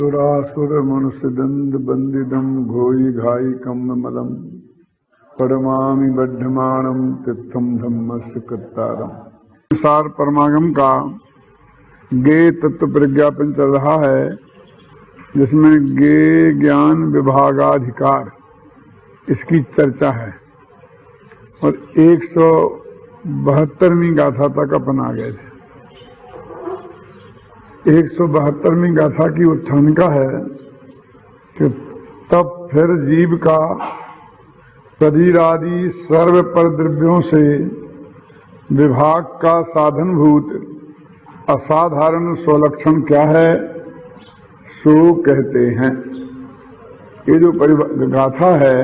सुरासुर मनुष्य दंड बंदिदम घोई घाई कम मलम पड़मामि बद्धमाणम तिथम धम्मस्य कृतारम। संसार परमागम का गे तत्व प्रज्ञापन चल रहा है, जिसमें गे ज्ञान विभागाधिकार इसकी चर्चा है और 172वीं गाथा तक अपन आ गए थे। 172वीं गाथा की उत्थानिका है कि तब फिर जीव का शरीर आदि सर्व पर द्रव्यों से विभाग का साधनभूत असाधारण स्वलक्षण क्या है, सो कहते हैं। ये जो गाथा है,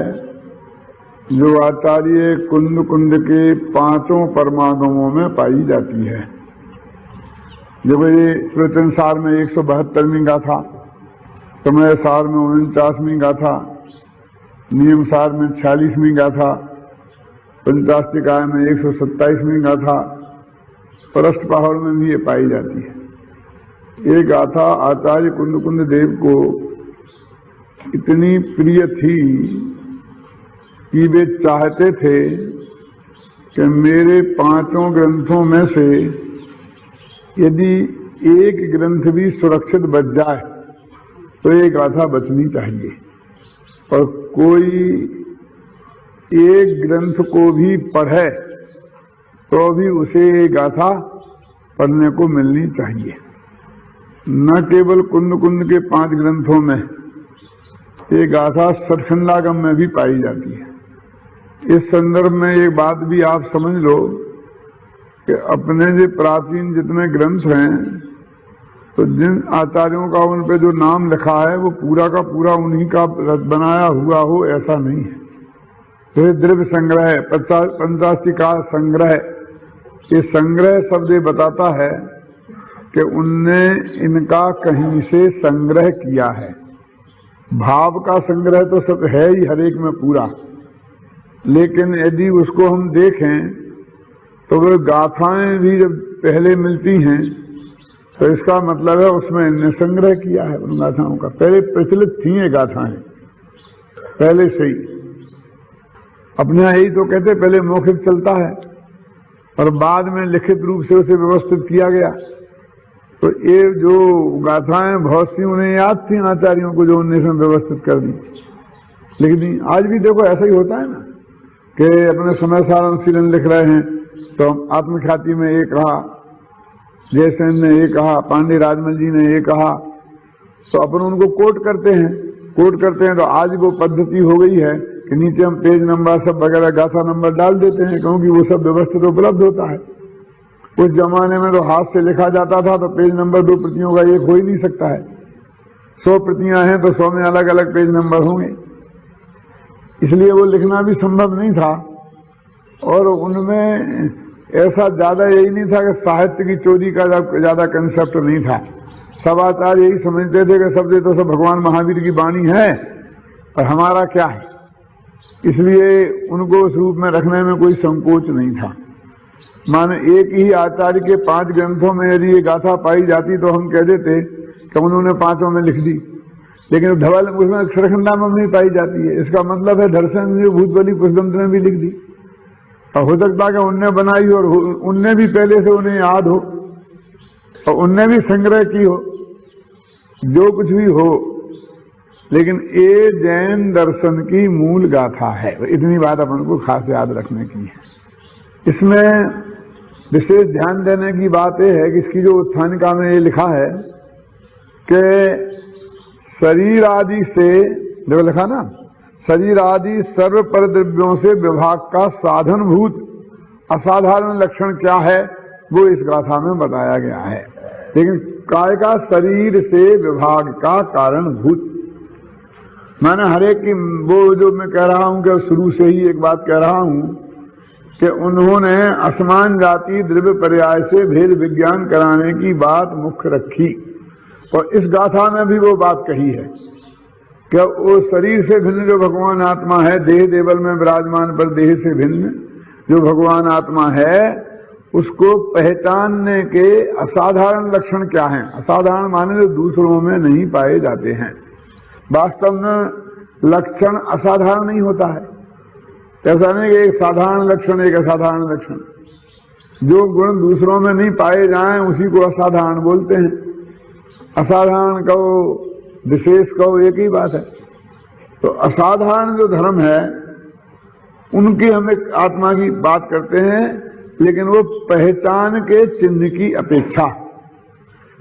जो आचार्य कुंद कुंद के 5 परमागमों में पाई जाती है। जब ये श्वेतसार में 172वीं गाथा, समय सार में 49वीं गाथा, नियम सार में 46वीं गाथा, पंचाष्टिकाय में 127वीं गाथा, परस्त पहाड़ में भी ये पाई जाती है। ये गाथा आचार्य कुंद कुंद देव को इतनी प्रिय थी कि वे चाहते थे कि मेरे 5 ग्रंथों में से यदि एक ग्रंथ भी सुरक्षित बच जाए तो ये गाथा बचनी चाहिए, और कोई एक ग्रंथ को भी पढ़े तो भी उसे ये गाथा पढ़ने को मिलनी चाहिए। न केवल कुंद कुंद के 5 ग्रंथों में, ये गाथा सतखंडागम में भी पाई जाती है। इस संदर्भ में एक बात भी आप समझ लो कि अपने जो प्राचीन जितने ग्रंथ हैं, तो जिन आचार्यों का उन पे जो नाम लिखा है वो पूरा का पूरा उन्हीं का बनाया हुआ हो, ऐसा नहीं है। तो ये द्रव्य संग्रह, पंचाष्टिका संग्रह, ये संग्रह शब्द बताता है कि उनने इनका कहीं से संग्रह किया है। भाव का संग्रह तो सब है ही हर एक में पूरा, लेकिन यदि उसको हम देखें तो वो गाथाएं भी जब पहले मिलती हैं तो इसका मतलब है उसमें इनने संग्रह किया है उन गाथाओं का। पहले प्रचलित थी ये गाथाएं पहले से ही। अपने यही तो कहते पहले मौखिक चलता है और बाद में लिखित रूप से उसे व्यवस्थित किया गया। तो ये जो गाथाएं बहुत सी उन्हें याद थी आचार्यों को, जो उनने इसमें व्यवस्थित कर दी। लेकिन आज भी देखो ऐसा ही होता है ना कि अपने समय सार अनुशीलन लिख रहे हैं तो आत्मख्याति में ये कहा, जयसेन ने ये कहा, पांडे राजमल जी ने ये कहा, तो अपन उनको कोट करते हैं। तो आज वो पद्धति हो गई है कि नीचे हम पेज नंबर सब वगैरह गाथा नंबर डाल देते हैं, क्योंकि वो सब व्यवस्थित उपलब्ध होता है। उस जमाने में तो हाथ से लिखा जाता था, तो पेज नंबर 2 प्रतियों का एक हो ही नहीं सकता है। 100 प्रतियां हैं तो 100 में अलग अलग पेज नंबर होंगे, इसलिए वो लिखना भी संभव नहीं था। और उनमें ऐसा ज्यादा यही नहीं था कि साहित्य की चोरी का ज्यादा कंसेप्ट नहीं था। सब आचार्य यही समझते थे कि सब तो सब भगवान महावीर की वाणी है और हमारा क्या है, इसलिए उनको उस रूप में रखने में कोई संकोच नहीं था। माने एक ही आचार्य के 5 ग्रंथों में यदि ये गाथा पाई जाती तो हम कह देते कि उन्होंने 5 में लिख दी, लेकिन धवल उसमें सरखंडा में नहीं पाई जाती है। इसका मतलब है दर्शन भूतबली पुष्पदंत ने भी लिख दी, और हो सकता है कि उनने बनाई और उनने भी पहले से उन्हें याद हो और उनने भी संग्रह की हो, जो कुछ भी हो, लेकिन ये जैन दर्शन की मूल गाथा है। इतनी बात अपन को खास याद रखने की है। इसमें विशेष ध्यान देने की बात यह है कि इसकी जो उत्थानिका में ये लिखा है कि शरीर आदि से, जो लिखा ना, शरीर आदि सर्व पर द्रव्यों से विभाग का साधनभूत असाधारण लक्षण क्या है, वो इस गाथा में बताया गया है। लेकिन काय का शरीर से विभाग का कारणभूत, मैंने हर एक की वो जो मैं कह रहा हूं कि शुरू से ही एक बात कह रहा हूं कि उन्होंने असमान जाति द्रव्य पर्याय से भेद विज्ञान कराने की बात मुख्य रखी, और इस गाथा में भी वो बात कही है कि वो शरीर से भिन्न जो भगवान आत्मा है, देह देवल में विराजमान पर देह से भिन्न जो भगवान आत्मा है, उसको पहचानने के असाधारण लक्षण क्या हैं? असाधारण माने जो दूसरों में नहीं पाए जाते हैं। वास्तव में लक्षण असाधारण नहीं होता है। ऐसा नहीं कि एक साधारण लक्षण एक असाधारण लक्षण। जो गुण दूसरों में नहीं पाए जाएं उसी को असाधारण बोलते हैं। असाधारण कहो विशेष कहो एक ही बात है। तो असाधारण जो धर्म है उनकी हम एक आत्मा की बात करते हैं, लेकिन वो पहचान के चिन्ह की अपेक्षा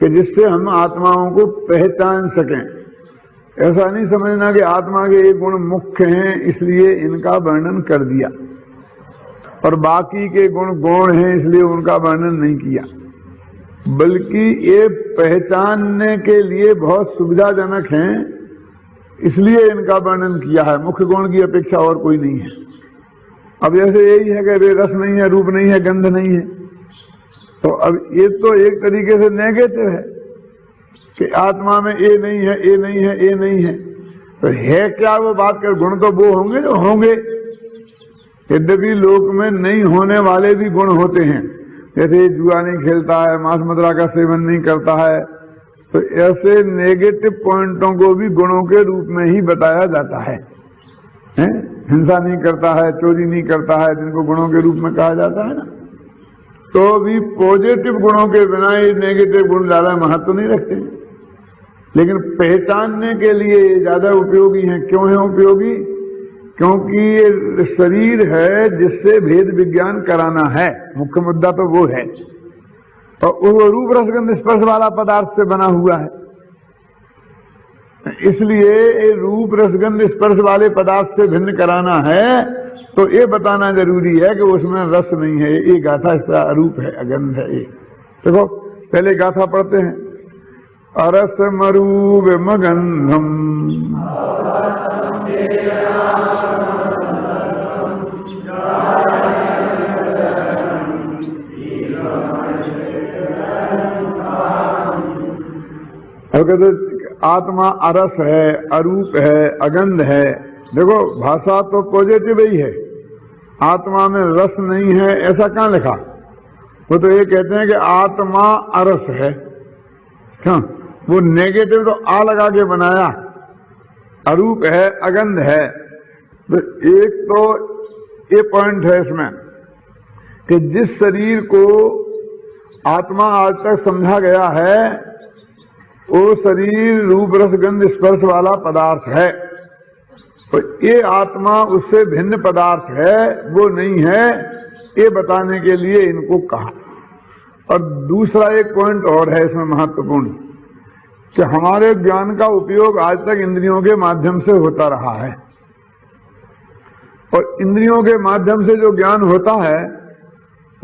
कि जिससे हम आत्माओं को पहचान सकें। ऐसा नहीं समझना कि आत्मा के ये गुण मुख्य हैं इसलिए इनका वर्णन कर दिया और बाकी के गुण गौण हैं इसलिए उनका वर्णन नहीं किया, बल्कि ये पहचानने के लिए बहुत सुविधाजनक हैं इसलिए इनका वर्णन किया है। मुख्य गुण की अपेक्षा और कोई नहीं है। अब जैसे यही है कि वे रस नहीं है, रूप नहीं है, गंध नहीं है, तो अब ये तो एक तरीके से नेगेटिव है कि आत्मा में ये नहीं है, ये नहीं है, ये नहीं है। तो है क्या वो बात कर? गुण तो वो होंगे जो होंगे। यद्यपि लोक में नहीं होने वाले भी गुण होते हैं, जैसे जुआ नहीं खेलता है, मांस मदिरा का सेवन नहीं करता है, तो ऐसे नेगेटिव पॉइंटों को भी गुणों के रूप में ही बताया जाता है। हिंसा नहीं करता है, चोरी नहीं करता है, जिनको गुणों के रूप में कहा जाता है ना, तो भी पॉजिटिव गुणों के बिना ये नेगेटिव गुण ज्यादा महत्व नहीं रखते, लेकिन पहचानने के लिए ये ज्यादा उपयोगी हैं। क्यों है उपयोगी? क्योंकि ये शरीर है जिससे भेद विज्ञान कराना है, मुख्य मुद्दा तो वो है। और वो रूप रसगंध स्पर्श वाला पदार्थ से बना हुआ है, इसलिए रूप रसगंध स्पर्श वाले पदार्थ से भिन्न कराना है। तो ये बताना जरूरी है कि उसमें रस नहीं है, ये गाथा इसका अरूप है, अगंध है। ये देखो पहले गाथा पढ़ते हैं। अरस मरूप मगंधम आत्मा अरस है, अरूप है, अगंध है। देखो भाषा तो पॉजिटिव ही है, आत्मा में रस नहीं है ऐसा कहां लिखा? वो तो ये कहते हैं कि आत्मा अरस है। क्यों? वो नेगेटिव तो आ लगा के बनाया, अरूप है, अगंध है। तो एक तो ये पॉइंट है इसमें कि जिस शरीर को आत्मा आज तक समझा गया है वो शरीर रूप रस गंध स्पर्श वाला पदार्थ है, तो ये आत्मा उससे भिन्न पदार्थ है, वो नहीं है, ये बताने के लिए इनको कहा। और दूसरा एक पॉइंट और है इसमें महत्वपूर्ण कि हमारे ज्ञान का उपयोग आज तक इंद्रियों के माध्यम से होता रहा है, और इंद्रियों के माध्यम से जो ज्ञान होता है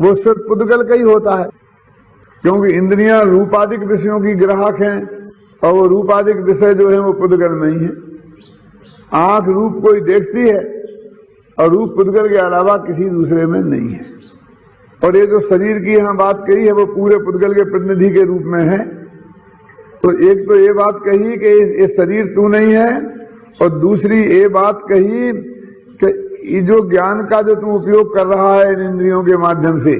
वो सिर्फ पुद्गल का ही होता है, क्योंकि इंद्रियां रूपाधिक विषयों की ग्राहक हैं और वो रूपाधिक विषय जो है वो पुद्गल नहीं है। आंख रूप कोई देखती है और रूप पुद्गल के अलावा किसी दूसरे में नहीं है। और ये जो शरीर की यहां बात कही है वो पूरे पुद्गल के प्रतिनिधि के रूप में है। तो एक तो ये बात कही कि ये शरीर तू नहीं है, और दूसरी ये बात कही कि ये जो ज्ञान का जो तू उपयोग कर रहा है इन इंद्रियों के माध्यम से,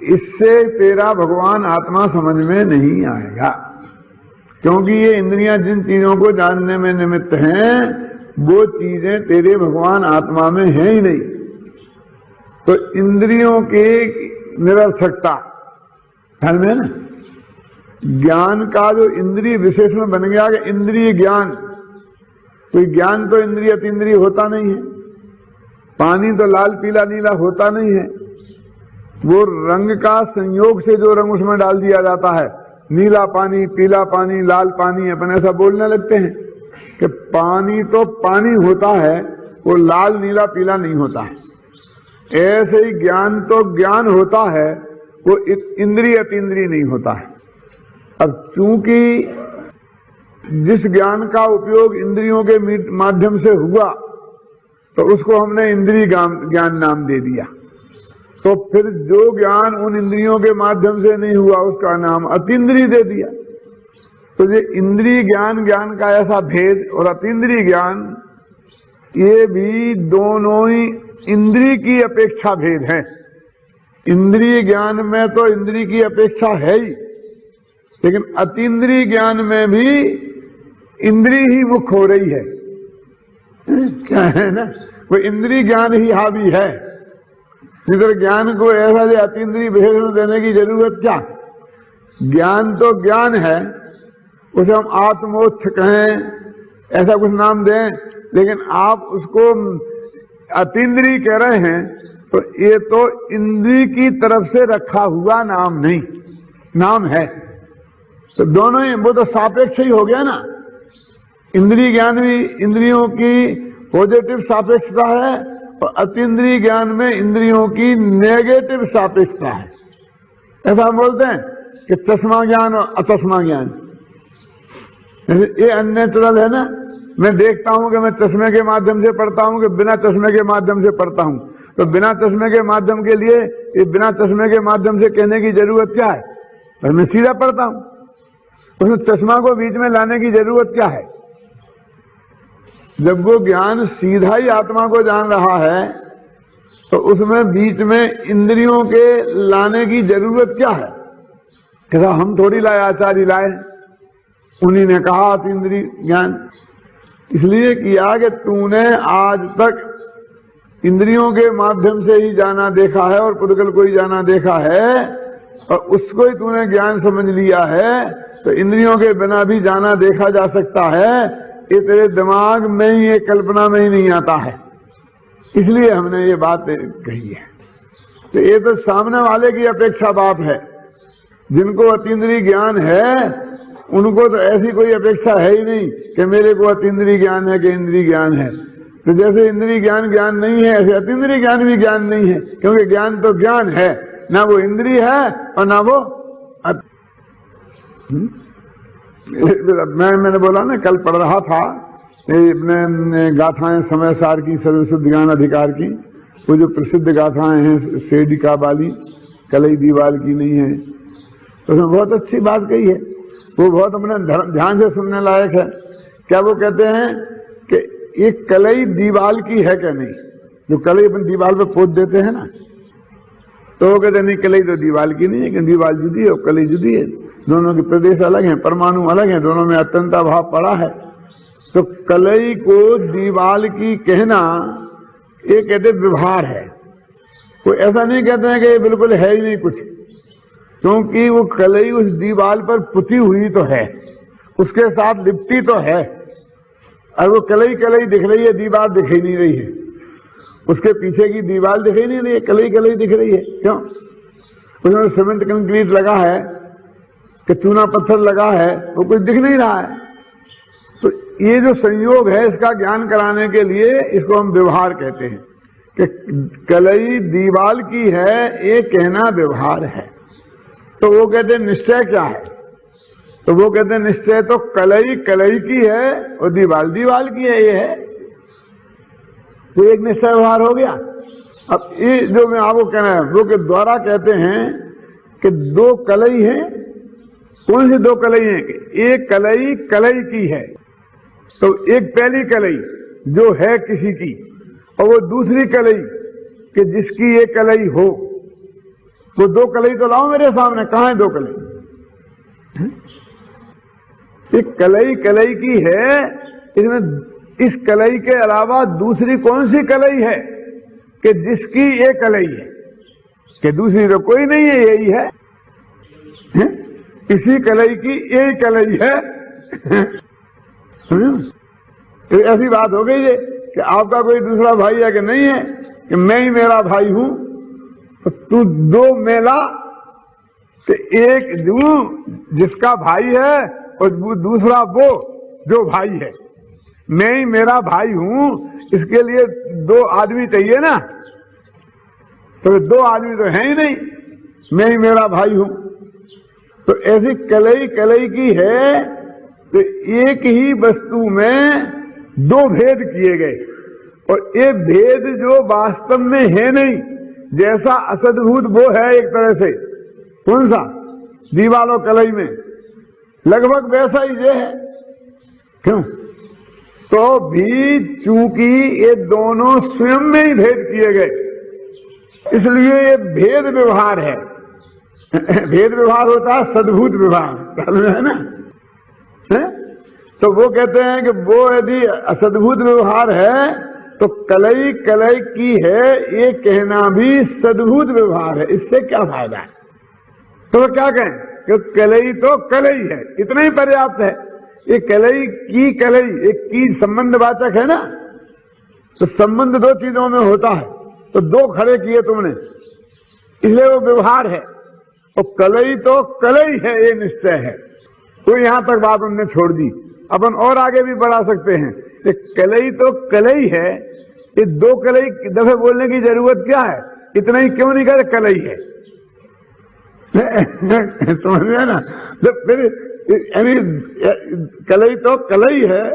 इससे तेरा भगवान आत्मा समझ में नहीं आएगा, क्योंकि ये इंद्रियां जिन चीजों को जानने में निमित्त हैं वो चीजें तेरे भगवान आत्मा में है ही नहीं। तो इंद्रियों की निरर्थकता ध्यान में है ना। ज्ञान का जो इंद्रिय विशेषण बन गया कि इंद्रिय ज्ञान, कोई ज्ञान तो इंद्रिय अतीन्द्रिय होता नहीं है। पानी तो लाल पीला नीला होता नहीं है, वो रंग का संयोग से जो रंग उसमें डाल दिया जाता है, नीला पानी, पीला पानी, लाल पानी, अपन ऐसा बोलने लगते हैं कि पानी तो पानी होता है, वो लाल नीला पीला नहीं होता है। ऐसे ही ज्ञान तो ज्ञान होता है, वो इंद्रिय अतीन्द्रिय नहीं होता है। अब चूंकि जिस ज्ञान का उपयोग इंद्रियों के माध्यम से हुआ तो उसको हमने इंद्रिय ज्ञान नाम दे दिया, तो फिर जो ज्ञान उन इंद्रियों के माध्यम से नहीं हुआ उसका नाम अतीन्द्रिय दे दिया। तो ये इंद्रिय ज्ञान, ज्ञान का ऐसा भेद और अतीन्द्रिय ज्ञान, ये भी दोनों ही इंद्रिय की अपेक्षा भेद है। इंद्रिय ज्ञान में तो इंद्रिय की अपेक्षा है ही, लेकिन अतीन्द्रिय ज्ञान में भी इंद्रिय ही मुख्य हो रही है। क्या है ना, वो इंद्रिय ज्ञान ही हावी है। इधर ज्ञान को ऐसा जो अतीन्द्रिय विशेषण देने की जरूरत क्या? ज्ञान तो ज्ञान है, उसे हम आत्मोत्थ कहें, ऐसा कुछ नाम दें, लेकिन आप उसको अतीन्द्रिय कह रहे हैं तो ये तो इंद्रिय की तरफ से रखा हुआ नाम नहीं, नाम है। तो दोनों ही, वो तो सापेक्ष ही हो गया ना। इंद्रिय ज्ञान भी इंद्रियों की पॉजिटिव सापेक्षता है और अतीन्द्रिय ज्ञान में इंद्रियों की नेगेटिव सापेक्षता है। ऐसा हम बोलते हैं कि चश्मा ज्ञान और अचश्मा ज्ञान, ये अननेचुरल है ना। मैं देखता हूं कि मैं चश्मे के माध्यम से पढ़ता हूं कि बिना चश्मे के माध्यम से पढ़ता हूं, तो बिना चश्मे के माध्यम के लिए ये बिना चश्मे के माध्यम से कहने की जरूरत क्या है? तो मैं सीधा पढ़ता हूं, उसमें चश्मा को बीच में लाने की जरूरत क्या है? जब वो ज्ञान सीधा ही आत्मा को जान रहा है तो उसमें बीच में इंद्रियों के लाने की जरूरत क्या है? क्या हम थोड़ी लाए, आचार्य लाए, उन्हीं ने कहा अतीन्द्रिय ज्ञान। इसलिए किया कि तूने आज तक इंद्रियों के माध्यम से ही जाना देखा है और पुद्गल को ही जाना देखा है और उसको ही तूने ज्ञान समझ लिया है, तो इंद्रियों के बिना भी जाना देखा जा सकता है, ये तेरे दिमाग में ही, ये कल्पना में ही नहीं आता है। इसलिए हमने ये बात कही है। तो ये तो सामने वाले की अपेक्षा बात है। जिनको अतीन्द्रिय ज्ञान है उनको तो ऐसी कोई अपेक्षा है ही नहीं कि मेरे को अतीन्द्रिय ज्ञान है कि इंद्रिय ज्ञान है। तो जैसे इंद्रिय ज्ञान ज्ञान नहीं है, ऐसे अतीन्द्रिय ज्ञान भी ज्ञान नहीं है, क्योंकि ज्ञान तो ज्ञान है, ना वो इंद्रिय है और ना वो मैंने बोला ना, कल पढ़ रहा था अपने गाथाएं समय सार की, सर्वशुद्ध ज्ञान अधिकार की, वो जो प्रसिद्ध गाथाएं हैं सेडिका वाली, कलई दीवाल की नहीं है, तो उसमें बहुत अच्छी बात कही है। वो बहुत अपने ध्यान से सुनने लायक है। क्या वो कहते हैं कि ये कलई दीवाल की है क्या? नहीं, जो कलई अपन दीवाल पे पोत देते हैं ना, तो वो कहते नहीं कलई तो दीवाल की नहीं है, कि दीवाल जुदी है और कलई जुदी है, दोनों के प्रदेश अलग हैं, परमाणु अलग हैं, दोनों में अत्यंता भाव पड़ा है। तो कलई को दीवाल की कहना ये कहते व्यवहार है। कोई ऐसा नहीं कहते हैं कि ये बिल्कुल है ही नहीं कुछ, क्योंकि वो कलई उस दीवाल पर पुती हुई तो है, उसके साथ लिपटी तो है, और वो कलई कलई दिख रही है, दीवार दिख ही नहीं रही है, उसके पीछे की दीवार दिख ही नहीं रही है, कलई कलई दिख रही है। क्यों? उसमें सीमेंट कंक्रीट लगा है कि चूना पत्थर लगा है, वो कुछ दिख नहीं रहा है। तो ये जो संयोग है, इसका ज्ञान कराने के लिए इसको हम व्यवहार कहते हैं कि कलई दीवाल की है, ये कहना व्यवहार है। तो वो कहते हैं निश्चय क्या है? तो वो कहते हैं निश्चय तो कलई कलई की है और दीवाल दीवाल की है, ये है। तो एक निश्चय व्यवहार हो गया। अब ये जो मैं आपको कहना है वो के द्वारा कहते हैं कि दो कलई हैं। कौन सी दो कलई हैं? एक कलई कलई की है, तो एक पहली कलई जो है किसी की, और वो दूसरी कलई कि जिसकी ये कलई हो। वो दो कलई तो लाओ मेरे सामने, कहां है दो कलई? एक कलई कलई की है, इसमें इस कलई के अलावा दूसरी कौन सी कलई है कि जिसकी ये कलई है, कि दूसरी तो कोई नहीं है, यही है, इसी कलई की यही कलई है। तो ऐसी बात हो गई है कि आपका कोई दूसरा भाई है कि नहीं है, कि मैं ही मेरा भाई हूं, तो तू दो मेला, तो एक जिसका भाई है और दूसरा वो जो भाई है। मैं ही मेरा भाई हूं, इसके लिए दो आदमी चाहिए ना, तो दो आदमी तो है ही नहीं, मैं ही मेरा भाई हूं। तो ऐसी कलई कलई की है, तो एक ही वस्तु में दो भेद किए गए, और ये भेद जो वास्तव में है नहीं, जैसा असद्भूत वो है एक तरह से। कौन सा? दीवाल और कलई में लगभग वैसा ही ये है। क्यों? तो भी चूंकि ये दोनों स्वयं में ही भेद किए गए, इसलिए ये भेद व्यवहार है। भेद व्यवहार होता है सद्भूत व्यवहार, है ना? है? तो वो कहते हैं कि वो यदि असद्भूत व्यवहार है तो कलई कलई की है, ये कहना भी सद्भूत व्यवहार है। इससे क्या फायदा है? तो वो क्या कहें कि कलई तो कलई है, इतना ही पर्याप्त है। ये कलई की कलई, एक की संबंधवाचक है ना, तो संबंध दो चीजों में होता है, तो दो खड़े किए तुमने, इसलिए वो व्यवहार है। तो कलई तो कलई है, ये निश्चय है। तो यहां तक बात उनने छोड़ दी। अपन और आगे भी बढ़ा सकते हैं कि कलई तो कलई है, ये दो कलई दफे बोलने की जरूरत क्या है? इतना ही क्यों नहीं करे कलई है? समझ में ना? तो फिर यानी कलई तो कलई है,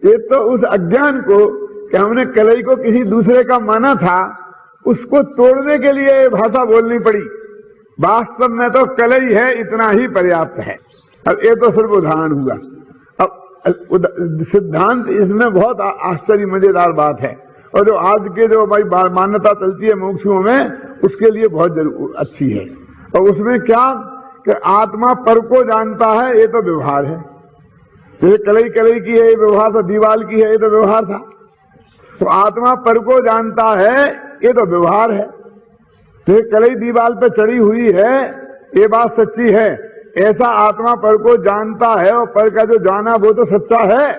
ये तो उस अज्ञान को कि हमने कलई को किसी दूसरे का माना था, उसको तोड़ने के लिए ये भाषा बोलनी पड़ी। वास्तव में तो कलई है, इतना ही पर्याप्त है। अब ये तो सिर्फ उदाहरण हुआ। अब सिद्धांत इसमें बहुत आश्चर्य मजेदार बात है, और जो आज के जो भाई मान्यता चलती है मोक्षुओं में, उसके लिए बहुत अच्छी है। और उसमें क्या कि आत्मा पर को जानता है, ये तो व्यवहार है। जैसे कलई कलई की है, ये व्यवहार था। दीवाल की है, ये तो व्यवहार था। तो आत्मा पर को जानता है, ये तो व्यवहार है। तो कलई दीवाल पे चढ़ी हुई है, ये बात सच्ची है। ऐसा आत्मा पर को जानता है, और पर का जो जाना वो तो सच्चा है,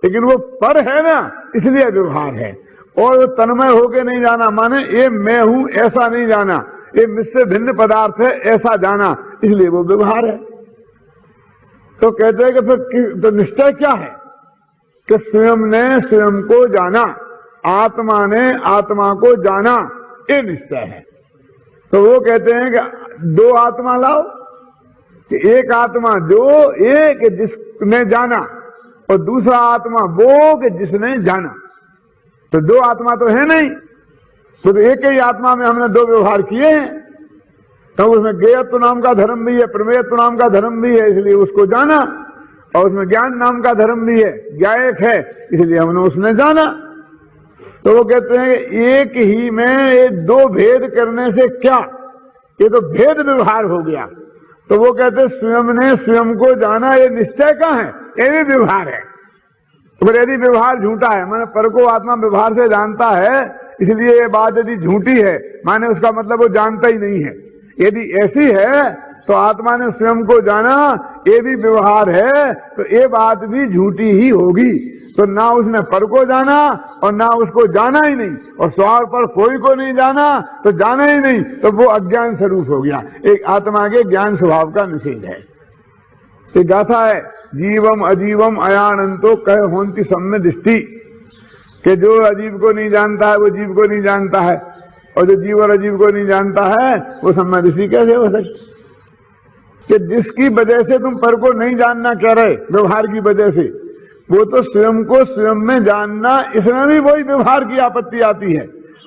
लेकिन वो पर है ना, इसलिए व्यवहार है। और तन्मय होके नहीं जाना, माने ये मैं हूं ऐसा नहीं जाना, ये मुझसे भिन्न पदार्थ है ऐसा जाना, इसलिए वो व्यवहार है। तो कहते हैं कि फिर तो निश्चय क्या है कि स्वयं ने स्वयं को जाना, आत्मा ने आत्मा को जाना, ये निश्चय है। तो वो कहते हैं कि दो आत्मा लाओ, कि एक आत्मा जो एक जिसने जाना, और दूसरा आत्मा वो कि जिसने जाना। तो दो आत्मा तो है नहीं, तो एक ही आत्मा में हमने दो व्यवहार किए हैं। तो उसमें ज्ञेयत्व नाम का धर्म भी है, प्रमेयत्व नाम का धर्म भी है, इसलिए उसको जाना। और उसमें ज्ञान नाम का धर्म भी है, ज्ञायक है, इसलिए हमने उसने जाना। तो वो कहते हैं एक ही में ये दो भेद करने से क्या, ये तो भेद व्यवहार हो गया। तो वो कहते हैं स्वयं ने स्वयं को जाना, ये निश्चय का है, ये भी व्यवहार है। तो यदि व्यवहार झूठा है, माने पर को आत्मा व्यवहार से जानता है, इसलिए ये बात यदि झूठी है, माने उसका मतलब वो जानता ही नहीं है। यदि ऐसी है तो आत्मा ने स्वयं को जाना, ये भी व्यवहार है, तो ये बात भी झूठी ही होगी। तो ना उसने पर को जाना और ना उसको जाना ही नहीं, और स्वार पर कोई को नहीं जाना तो जाना ही नहीं, तो वो अज्ञान स्वरूप हो गया। एक आत्मा के ज्ञान स्वभाव का निषेध है। ये गाथा है, जीवम अजीवम अयानंतो कह होंति सम्य दृष्टि, कि जो अजीब को नहीं जानता है वो जीव को नहीं जानता है, और जो जीव और अजीव को नहीं जानता है वो सम्य दृष्टि कैसे हो सकती? कि जिसकी वजह से तुम पर को नहीं जानना कह रहे, व्यवहार की वजह से, वो तो स्वयं को स्वयं में जानना, इसमें भी वही व्यवहार की आपत्ति आती है।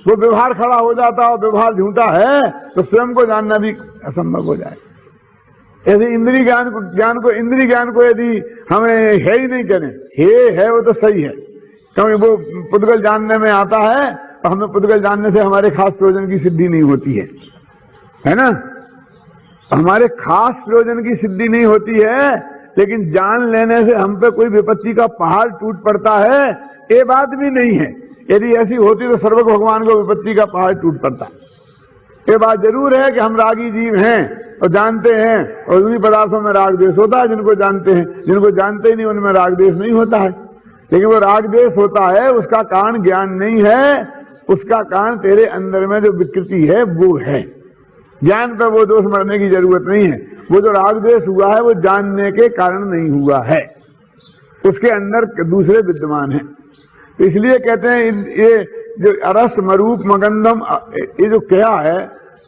वो व्यवहार खड़ा हो जाता और व्यवहार झूठा है तो स्वयं को जानना भी असंभव हो जाए। यदि इंद्रिय ज्ञान को इंद्रिय ज्ञान को यदि हमें है ही नहीं करें, है वो तो सही है, क्योंकि वो पुद्गल जानने में आता है, तो हमें पुद्गल जानने से हमारे खास प्रयोजन की सिद्धि नहीं होती है ना? हमारे खास प्रयोजन की सिद्धि नहीं होती है, लेकिन जान लेने से हम पे कोई विपत्ति का पहाड़ टूट पड़ता है, ये बात भी नहीं है। यदि ऐसी होती तो सर्व भगवान को विपत्ति का पहाड़ टूट पड़ता। ये बात जरूर है कि हम रागी जीव हैं और जानते हैं, और उन्हीं पदार्थों में राग द्वेष होता है जिनको जानते हैं, जिनको जानते ही नहीं उनमें राग द्वेष नहीं होता है। लेकिन वो राग द्वेष होता है, उसका कारण ज्ञान नहीं है, उसका कारण तेरे अंदर में जो विकृति है वो है। ज्ञान पर वो दोष मरने की जरूरत नहीं है। वो जो राग द्वेष हुआ है वो जानने के कारण नहीं हुआ है, उसके अंदर दूसरे विद्यमान है। तो इसलिए कहते हैं ये जो अरस मरूप मगंधम, ये जो क्या है,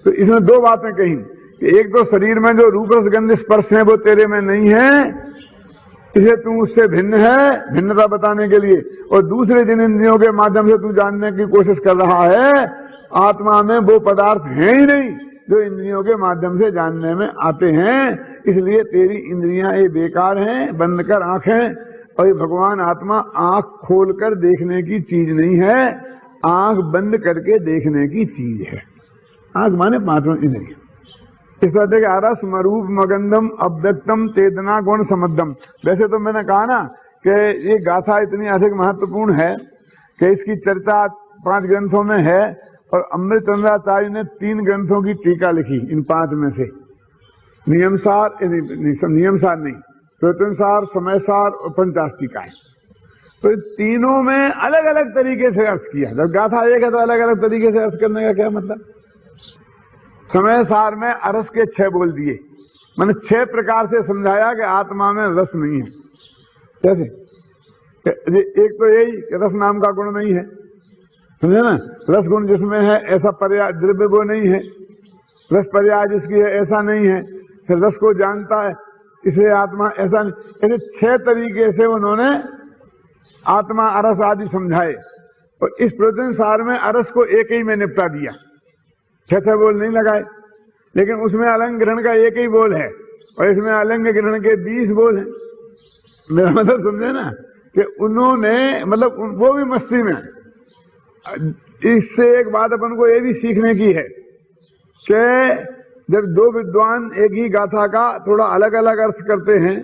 तो इसमें दो बातें कही कि एक तो शरीर में जो रूप रस गंध स्पर्श है वो तेरे में नहीं है, इसलिए तू उससे भिन्न है, भिन्नता बताने के लिए। और दूसरे जिन इंद्रियों के माध्यम से तू जानने की कोशिश कर रहा है, आत्मा में वो पदार्थ है ही नहीं जो इंद्रियों के माध्यम से जानने में आते हैं। इसलिए तेरी इंद्रियां ये बेकार हैं, बंद कर आंखें। और ये भगवान आत्मा आंख खोलकर देखने की चीज नहीं है, आंख बंद करके देखने की चीज है। आंख माने पांचों इंद्रिय। इस तरह के अरस मरूप मगंधम अव्यक्तम चेतना गुण समद्धम। वैसे तो मैंने कहा ना कि ये गाथा इतनी अधिक महत्वपूर्ण है कि इसकी चर्चा 5 ग्रंथों में है, और अमृतचंद्राचार्य ने 3 ग्रंथों की टीका लिखी इन 5 में से। नियमसार नहीं, प्रवचनसार, समयसार और पंचास्तिकाएं। तो इन तीनों में अलग अलग तरीके से अर्थ किया। जब गाथा एक है तो अलग अलग तरीके से अर्थ करने का क्या मतलब। समयसार में अरस के 6 बोल दिए, मैंने 6 प्रकार से समझाया कि आत्मा में रस नहीं है। कैसे? एक तो यही कि रस नाम का गुण नहीं है, समझे ना। रस गुण जिसमें है ऐसा पर्याय द्रव्य वो नहीं है, रस पर्याय जिसकी है ऐसा नहीं है, फिर रस को जानता है इसलिए आत्मा ऐसा नहीं। ऐसे 6 तरीके से उन्होंने आत्मा अरस आदि समझाए, और इस प्रवचन सार में अरस को एक ही में निपटा दिया, 6 बोल नहीं लगाए। लेकिन उसमें अलंग ग्रहण का एक ही बोल है, और इसमें अलंग ग्रहण के 20 बोल हैं। मेरा मतलब समझे ना कि उन्होंने मतलब वो भी मस्ती में। इससे एक बात अपन को ये भी सीखने की है कि जब 2 विद्वान एक ही गाथा का थोड़ा अलग अलग अर्थ करते हैं,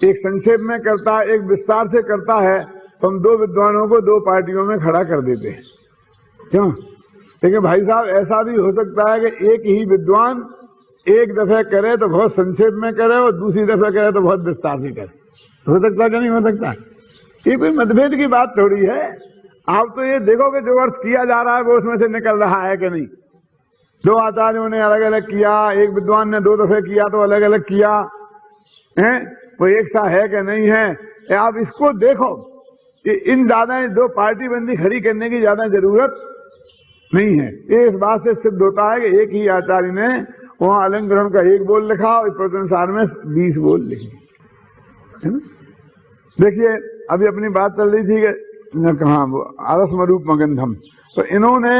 एक संक्षेप में करता है, एक विस्तार से करता है, तो हम 2 विद्वानों को 2 पार्टियों में खड़ा कर देते हैं। क्यों? लेकिन भाई साहब ऐसा भी हो सकता है कि एक ही विद्वान एक दफे करे तो बहुत संक्षेप में करे, और दूसरी दफे करे तो बहुत विस्तार से करे। हो सकता है कि नहीं हो सकता? ये कोई मतभेद की बात थोड़ी है। आप तो ये देखो कि जो अर्थ किया जा रहा है वो उसमें से निकल रहा है कि नहीं। 2 आचार्यों ने अलग अलग किया, एक विद्वान ने 2 दफे किया तो अलग अलग किया है, वो एक सा है कि नहीं है। आप इसको देखो कि इन ज्यादा 2 पार्टी बंदी खड़ी करने की ज्यादा जरूरत नहीं है। ये इस बात से सिद्ध होता है कि एक ही आचार्य ने वहां अलंग ग्रहण का 1 बोल लिखा और प्रवचन सार में 20 बोल लिखे। देखिए अभी अपनी बात चल रही थी कि कहा अरस मरूप मगंधम, तो इन्होंने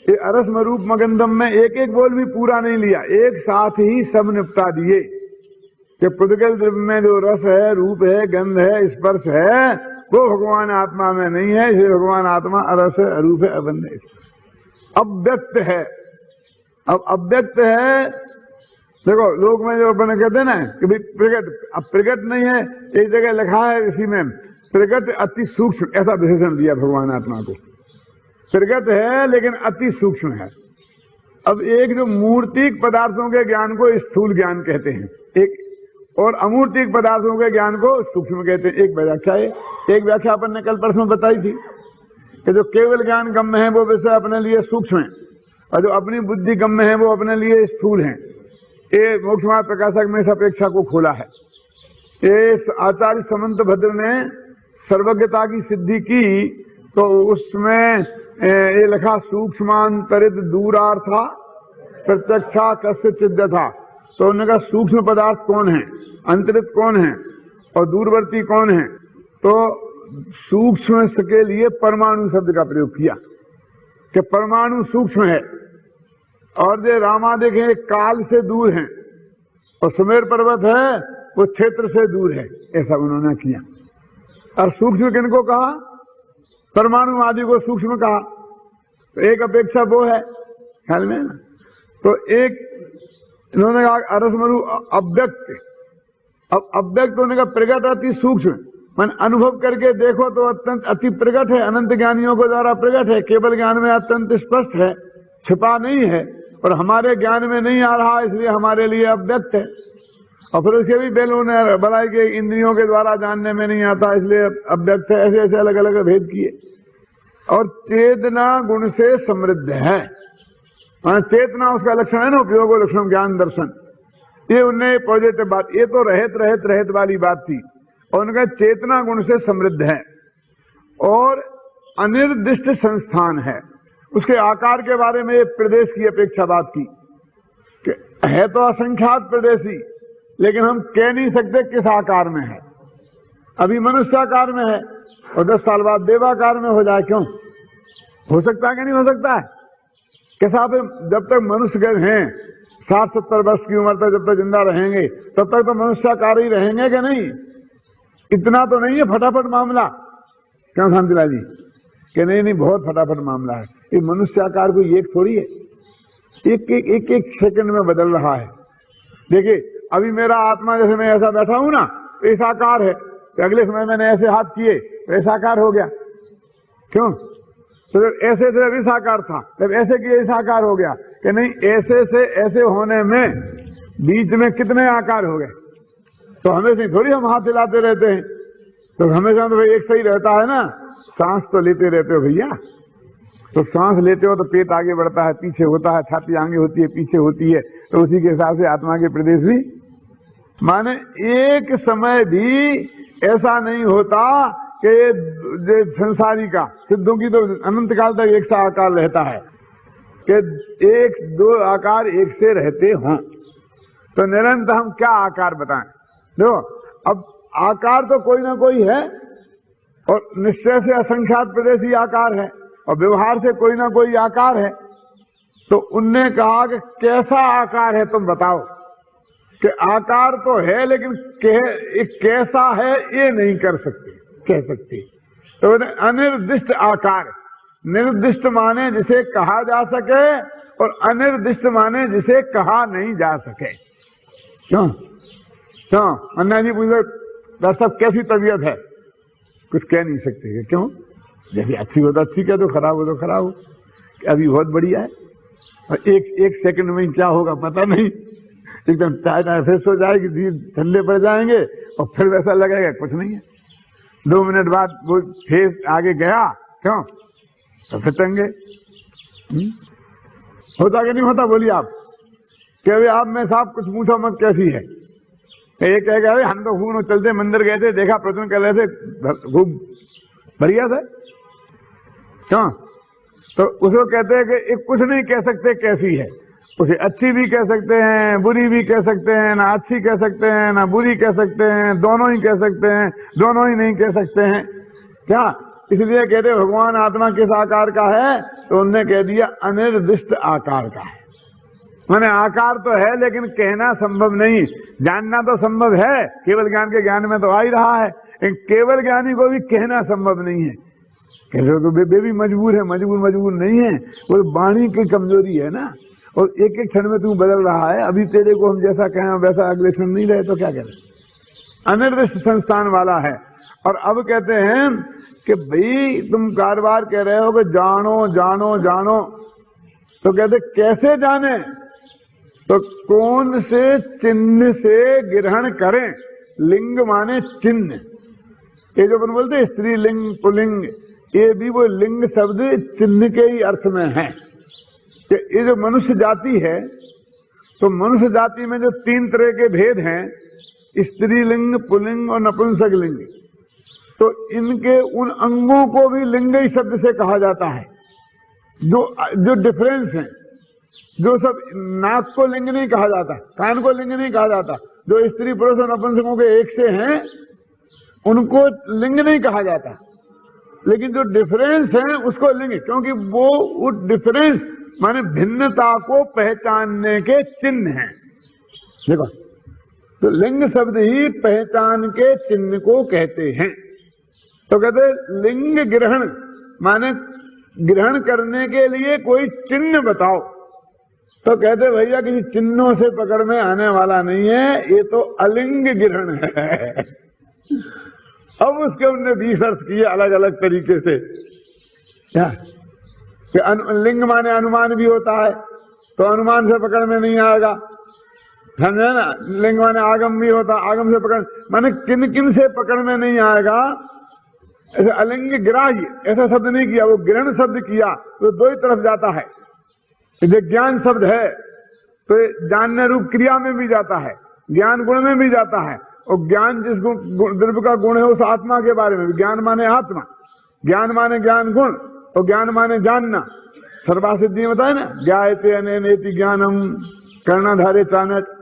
ये अरस मरूप मगंधम में एक एक बोल भी पूरा नहीं लिया, एक साथ ही सब निपटा दिए कि पुद्गल द्रव्य में जो रस है, रूप है, गंध है, स्पर्श है, वो भगवान आत्मा में नहीं है। इसलिए भगवान आत्मा अरस है, अरूप है, अबंध है, अव्यक्त है। अब अव्यक्त है, देखो लोग में जो अपन कहते हैं ना कि भाई प्रगट, अब प्रगट नहीं है। एक जगह लिखा है इसी में प्रगट अति सूक्ष्म, ऐसा विशेषण दिया भगवान आत्मा को। प्रगट है लेकिन अति सूक्ष्म है। अब एक जो मूर्तिक पदार्थों के ज्ञान को स्थूल ज्ञान कहते हैं, एक और अमूर्तिक पदार्थों के ज्ञान को सूक्ष्म कहते हैं। एक व्याख्या है, एक व्याख्या अपन ने कल परसों बताई थी कि जो केवल ज्ञान गम्य है वो विषय अपने लिए सूक्ष्म है, और जो अपनी बुद्धि गम्य है वो अपने लिए स्थूल है। ये मोक्षमार्ग प्रकाशक में इस अपेक्षा को खोला है। ये आचार्य समंत भद्र ने सर्वज्ञता की सिद्धि की, तो उसमें ये लिखा सूक्ष्मांतरित दूरार्था प्रत्यक्षा कस्य चिद्य था। तो उन्होंने कहा सूक्ष्म पदार्थ कौन है, अंतरित कौन है और दूरवर्ती कौन है। तो सूक्ष्म के लिए परमाणु शब्द का प्रयोग किया कि परमाणु सूक्ष्म है, और जो रामा देखें काल से दूर हैं, और सुमेर पर्वत है वो क्षेत्र से दूर है, ऐसा उन्होंने किया। और सूक्ष्म किनको कहा, परमाणु आदि को सूक्ष्म कहा। तो एक अपेक्षा वो है ख्याल में ना। तो एक इन्होंने कहा अरसमरु अव्यक्त, अब अव्यक्त होने का प्रगट अति सूक्ष्म, मन अनुभव करके देखो तो अत्यंत अति प्रगट है, अनंत ज्ञानियों के द्वारा प्रगट है, केवल ज्ञान में अत्यंत स्पष्ट है, छिपा नहीं है, और हमारे ज्ञान में नहीं आ रहा इसलिए हमारे लिए अव्यक्त है। और फिर उसके भी बेलों ने बनाई के इंद्रियों के द्वारा जानने में नहीं आता इसलिए अव्यक्त है। ऐसे ऐसे अलग अलग भेद किए। और चेतना गुण से समृद्ध है, चेतना उसका लक्षण है ना, उपयोग लक्षण ज्ञान दर्शन। ये उनने पॉजिटिव बात, ये तो रहत वाली बात थी, और उनका चेतना गुण से समृद्ध है और अनिर्दिष्ट संस्थान है। उसके आकार के बारे में प्रदेश की अपेक्षा बात की कि है तो असंख्यात प्रदेशी, लेकिन हम कह नहीं सकते किस आकार में है। अभी मनुष्याकार में है और 10 साल बाद देवाकार में हो जाए, क्यों? हो सकता है कि नहीं हो सकता है? कैसा जब तक मनुष्य हैं 60-70 वर्ष की उम्र तक जब तक जिंदा रहेंगे तब तक तो मनुष्याकार ही रहेंगे कि नहीं? इतना तो नहीं है फटाफट मामला, क्यों शांतिलाल जी? कि नहीं बहुत फटाफट मामला है। ये मनुष्याकार कोई एक थोड़ी है, एक सेकंड में बदल रहा है। देखिए अभी मेरा आत्मा जैसे मैं ऐसा बैठा हूं ना तो ऐसा आकार है, तो अगले समय मैंने ऐसे हाथ किए तो ऐसा आकार हो गया। क्यों? तो जब ऐसे से ऐसा आकार था, जब ऐसे किए ऐसा आकार हो गया कि नहीं, ऐसे से ऐसे होने में बीच में कितने आकार हो गए। तो हमेशा थोड़ी हम हाथ हिलाते रहते हैं, तो हमेशा तो भाई एक सही रहता है ना। सांस तो लेते रहते हो भैया, तो सांस लेते हो तो पेट आगे बढ़ता है, पीछे होता है, छाती आगे होती है, पीछे होती है, तो उसी के हिसाब से आत्मा के प्रदेश भी, माने एक समय भी ऐसा नहीं होता कि संसारी का, सिद्धों की तो अनंत काल तक एक सा आकार रहता है कि एक दो आकार एक से रहते हों। तो निरंतर हम क्या आकार बताएं? देखो अब आकार तो कोई ना कोई है, और निश्चय से असंख्यात प्रदेशी आकार है, और व्यवहार से कोई ना कोई आकार है। तो उनने कहा कि कैसा आकार है तुम बताओ, कि आकार तो है लेकिन कैसा है ये नहीं कर सकते, कह सकते। तो अनिर्दिष्ट आकार, निर्दिष्ट माने जिसे कहा जा सके, और अनिर्दिष्ट माने जिसे कहा नहीं जा सके। क्यों? अन्ना जी पूछे डॉक्टर साहब कैसी तबीयत है? कुछ कह नहीं सकते। क्यों? जैसे अच्छी हो तो अच्छी कह दो, खराब हो तो खराब हो। अभी बहुत बढ़िया है, और एक सेकंड में क्या होगा पता नहीं, एकदम चाय फ्रेश हो जाएगी, धीरे ठंडे पड़ जाएंगे, और फिर वैसा लगेगा कुछ नहीं है। 2 मिनट बाद वो फेस आगे गया, क्यों? तो फिर टंगे। होता कि नहीं होता? बोलिए आप। क्या आप में साहब कुछ पूछो मत कैसी है? एक कह गए हम तो खूब चलते मंदिर गए थे, देखा प्रश्न कर रहे थे खूब बढ़िया था। क्यों? तो उसको कहते हैं कि कुछ नहीं कह सकते कैसी है। उसे अच्छी भी कह सकते हैं, बुरी भी कह सकते हैं, ना अच्छी कह सकते हैं ना बुरी कह सकते हैं, दोनों ही कह सकते हैं, दोनों ही नहीं कह सकते हैं। क्या? इसलिए कहते भगवान आत्मा किस आकार का है? तो उनने कह दिया अनिर्दिष्ट आकार का है। माने आकार तो है लेकिन कहना संभव नहीं। जानना तो संभव है, केवल ज्ञान के ज्ञान में तो आ ही रहा है, लेकिन केवल ज्ञानी को भी कहना संभव नहीं है। कहते तो वे भी मजबूर है, मजबूर नहीं है, वो वाणी की कमजोरी है ना। और एक एक क्षण में तू बदल रहा है, अभी तेरे को हम जैसा कहें वैसा अगले क्षण नहीं रहे तो क्या करें? अनिर्दिष्ट संस्थान वाला है। और अब कहते हैं कि भाई तुम बार कह रहे हो कि जानो जानो जानो, तो कहते कैसे जाने? तो कौन से चिन्ह से ग्रहण करें? लिंग माने चिन्ह। ये जो अपन बोलते स्त्रीलिंग पुलिंग, ये भी वो लिंग शब्द चिन्ह के ही अर्थ में है। कि ये जो मनुष्य जाति है, तो मनुष्य जाति में जो 3 तरह के भेद हैं, स्त्रीलिंग पुलिंग और नपुंसक लिंग, तो इनके उन अंगों को भी लिंग ही शब्द से कहा जाता है। जो डिफरेंस है, जो सब नाक को लिंग नहीं कहा जाता, कान को लिंग नहीं कहा जाता, जो स्त्री पुरुष और नपुंसकों के एक से हैं उनको लिंग नहीं कहा जाता, लेकिन जो डिफरेंस है उसको लिंग, क्योंकि वो डिफरेंस माने भिन्नता को पहचानने के चिन्ह हैं। देखो तो लिंग शब्द ही पहचान के चिन्ह को कहते हैं। तो कहते लिंग ग्रहण माने ग्रहण करने के लिए कोई चिन्ह बताओ। तो कहते भैया किसी चिन्हों से पकड़ में आने वाला नहीं है, ये तो अलिंग ग्रहण है। अब उसके उनने 20 अर्थ किए अलग अलग तरीके से। क्या कि लिंग माने अनुमान भी होता है, तो अनुमान से पकड़ में नहीं आएगा, समझे ना। लिंग माने आगम भी होता, आगम से पकड़ माने किन किन से पकड़ में नहीं आएगा। ऐसे अलिंग ग्राह्य ऐसा शब्द नहीं किया, वो ग्रहण शब्द किया, तो 2 ही तरफ जाता है। जो ज्ञान शब्द है तो जानने रूप क्रिया में भी जाता है, ज्ञान गुण में भी जाता है, और ज्ञान जिस द्रव्य का गुण है उस आत्मा के बारे में। ज्ञान माने आत्मा, ज्ञान माने ज्ञान गुण, और ज्ञान माने जानना। सर्वासिद्धि में बताए ना, ज्ञायते अनेनेति ज्ञानम कर्णाधारे चाणक्य।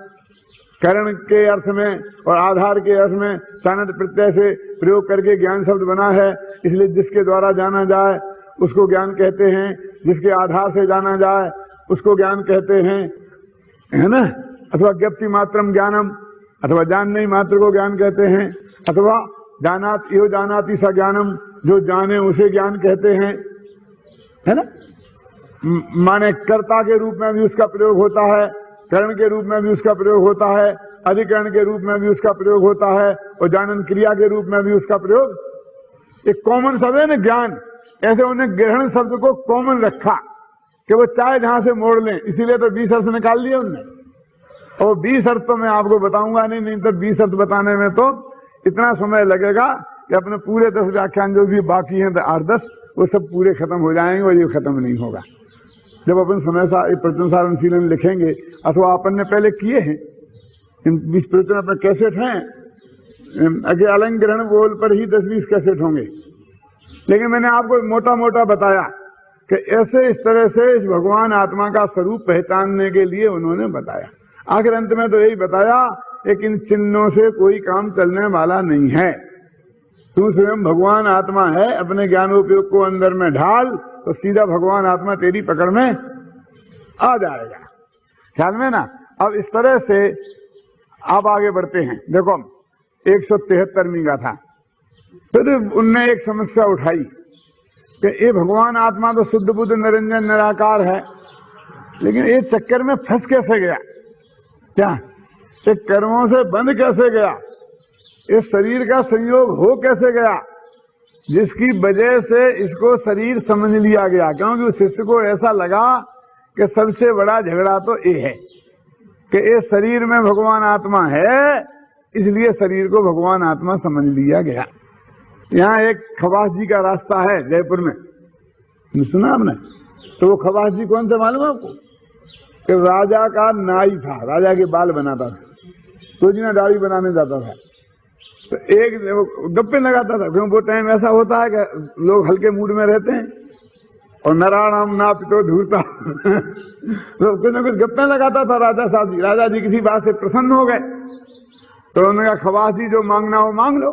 कर्ण के अर्थ में और आधार के अर्थ में चाणक्य प्रत्यय से प्रयोग करके ज्ञान शब्द बना है। इसलिए जिसके द्वारा जाना जाए उसको ज्ञान कहते हैं, जिसके आधार से जाना जाए उसको ज्ञान कहते हैं, है ना। अथवा ज्ञप्ति मात्रम ज्ञानम, अथवा जानने ही मात्र को ज्ञान कहते हैं, अथवा जानात यो जानाति स ज्ञानम, जो जाने उसे ज्ञान कहते हैं, है ना। माने कर्ता के रूप में भी उसका प्रयोग होता है, करण के रूप में भी उसका प्रयोग होता है, अधिकरण के रूप में भी उसका प्रयोग होता है, और जानन क्रिया के रूप में भी उसका प्रयोग। एक कॉमन शब्द है ना ज्ञान, ऐसे उन्हें ग्रहण शब्द को कॉमन रखा कि वो चाहे जहां से मोड़ लें, इसीलिए तो 20 अर्थ निकाल लिए उनने। और 20 अर्थ तो मैं आपको बताऊंगा नहीं तो 20 अर्थ बताने में तो इतना समय लगेगा कि अपने पूरे 10 व्याख्यान जो भी बाकी हैं 8-10 वो सब पूरे खत्म हो जाएंगे और ये खत्म नहीं होगा। जब अपन समय प्रवचन अनुशीलन लिखेंगे, अथवा अपन ने पहले किए हैं, इन 20 प्रवचन अपने कैसेट हैं, अगे अलंग्रहण बोल पर ही 10-20 कैसेट होंगे। लेकिन मैंने आपको मोटा मोटा बताया कि ऐसे इस तरह से इस भगवान आत्मा का स्वरूप पहचानने के लिए उन्होंने बताया। आखिर अंत में तो यही बताया कि इन चिन्हों से कोई काम चलने वाला नहीं है। तू स्वयं भगवान आत्मा है, अपने ज्ञानोपयोग को अंदर में ढाल तो सीधा भगवान आत्मा तेरी पकड़ में आ जाएगा। ख्याल में ना। अब इस तरह से आप आगे बढ़ते हैं। देखो 173वीं गाथा। फिर उनने एक समस्या उठाई कि ये भगवान आत्मा तो शुद्ध बुद्ध निरंजन निराकार है, लेकिन ये चक्कर में फंस कैसे गया? क्या ये कर्मों से बंध कैसे गया? इस शरीर का संयोग हो कैसे गया, जिसकी वजह से इसको शरीर समझ लिया गया? क्योंकि उस शिष्य को ऐसा लगा कि सबसे बड़ा झगड़ा तो ये है कि इस शरीर में भगवान आत्मा है, इसलिए शरीर को भगवान आत्मा समझ लिया गया। यहाँ एक खवास जी का रास्ता है जयपुर में, सुना आपने? तो वो खवास जी कौन से मालूम आपको? कि राजा का नाई था, राजा के बाल बनाता था, तो जी ना दाढ़ी बनाने जाता था, तो एक गप्पे लगाता था। क्यों? वो टाइम ऐसा होता है कि लोग हल्के मूड में रहते हैं और नारायण नाथ तो धूता तो कुछ न कुछ गप्पे लगाता था राजा साहब जी। राजा जी किसी बात से प्रसन्न हो गए तो उन्होंने कहा खवास जी जो मांगना हो मांग लो।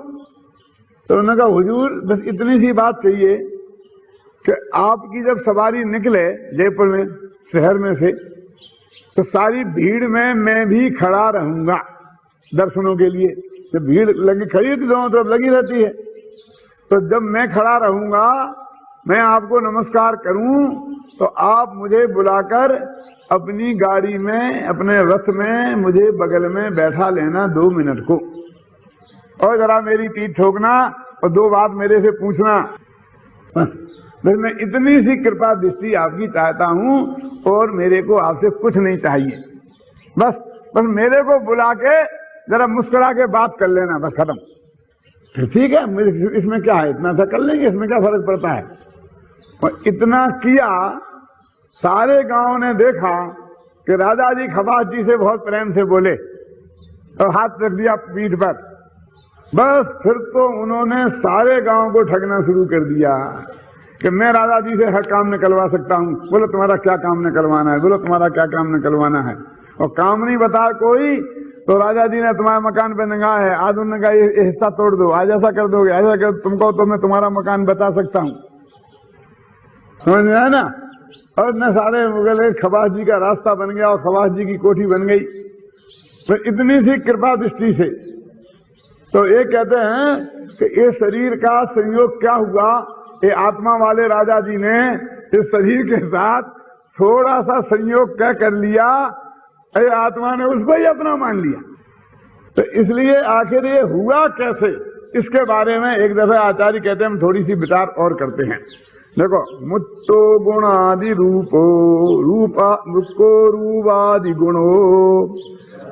तो उन्होंने कहा हुजूर बस इतनी सी बात चाहिए कि आपकी जब सवारी निकले जयपुर में शहर में से, तो सारी भीड़ में मैं भी खड़ा रहूंगा दर्शनों के लिए। जब भीड़ लगी खड़ी होती दोनों तरफ लगी रहती है, तो जब मैं खड़ा रहूंगा, मैं आपको नमस्कार करूं, तो आप मुझे बुलाकर अपनी गाड़ी में, अपने रथ में मुझे बगल में बैठा लेना 2 मिनट को, और जरा मेरी पीठ ठोकना और 2 बात मेरे से पूछना। बस मैं इतनी सी कृपा दृष्टि आपकी चाहता हूं, और मेरे को आपसे कुछ नहीं चाहिए। बस मेरे को बुला के जरा मुस्कुरा के बात कर लेना, बस खत्म। फिर ठीक है, इसमें क्या है, इतना सा कर लेंगे, इसमें क्या फर्क पड़ता है। और इतना किया, सारे गांव ने देखा कि राजा जी खवास जी से बहुत प्रेम से बोले और हाथ रख दिया पीठ पर। बस फिर तो उन्होंने सारे गांव को ठगना शुरू कर दिया कि मैं राजा जी से हर काम निकलवा सकता हूं। बोलो तुम्हारा क्या काम निकलवाना है, बोलो तुम्हारा क्या काम निकलवाना है। और काम नहीं बता कोई, तो राजा जी ने तुम्हारे मकान पे नंगा है, आज उन्होंने कहा ये हिस्सा तोड़ दो, आज ऐसा कर दोगे, ऐसा कर, तुमको तो मैं तुम्हारा मकान बता सकता हूं। समझ में आया ना। और न सारे मुगल खवास जी का रास्ता बन गया और खवास जी की कोठी बन गई। तो इतनी सी कृपा दृष्टि से तो ये कहते हैं कि ये शरीर का संयोग क्या हुआ, ये आत्मा वाले राजा जी ने इस शरीर के साथ थोड़ा सा संयोग क्या कर लिया, ये आत्मा ने उसको ही अपना मान लिया। तो इसलिए आखिर ये हुआ कैसे, इसके बारे में एक दफे आचार्य कहते हैं हम थोड़ी सी विचार और करते हैं। देखो, मुत्तो गुणादि रूपो रूपा मुक्को रूपादि गुणो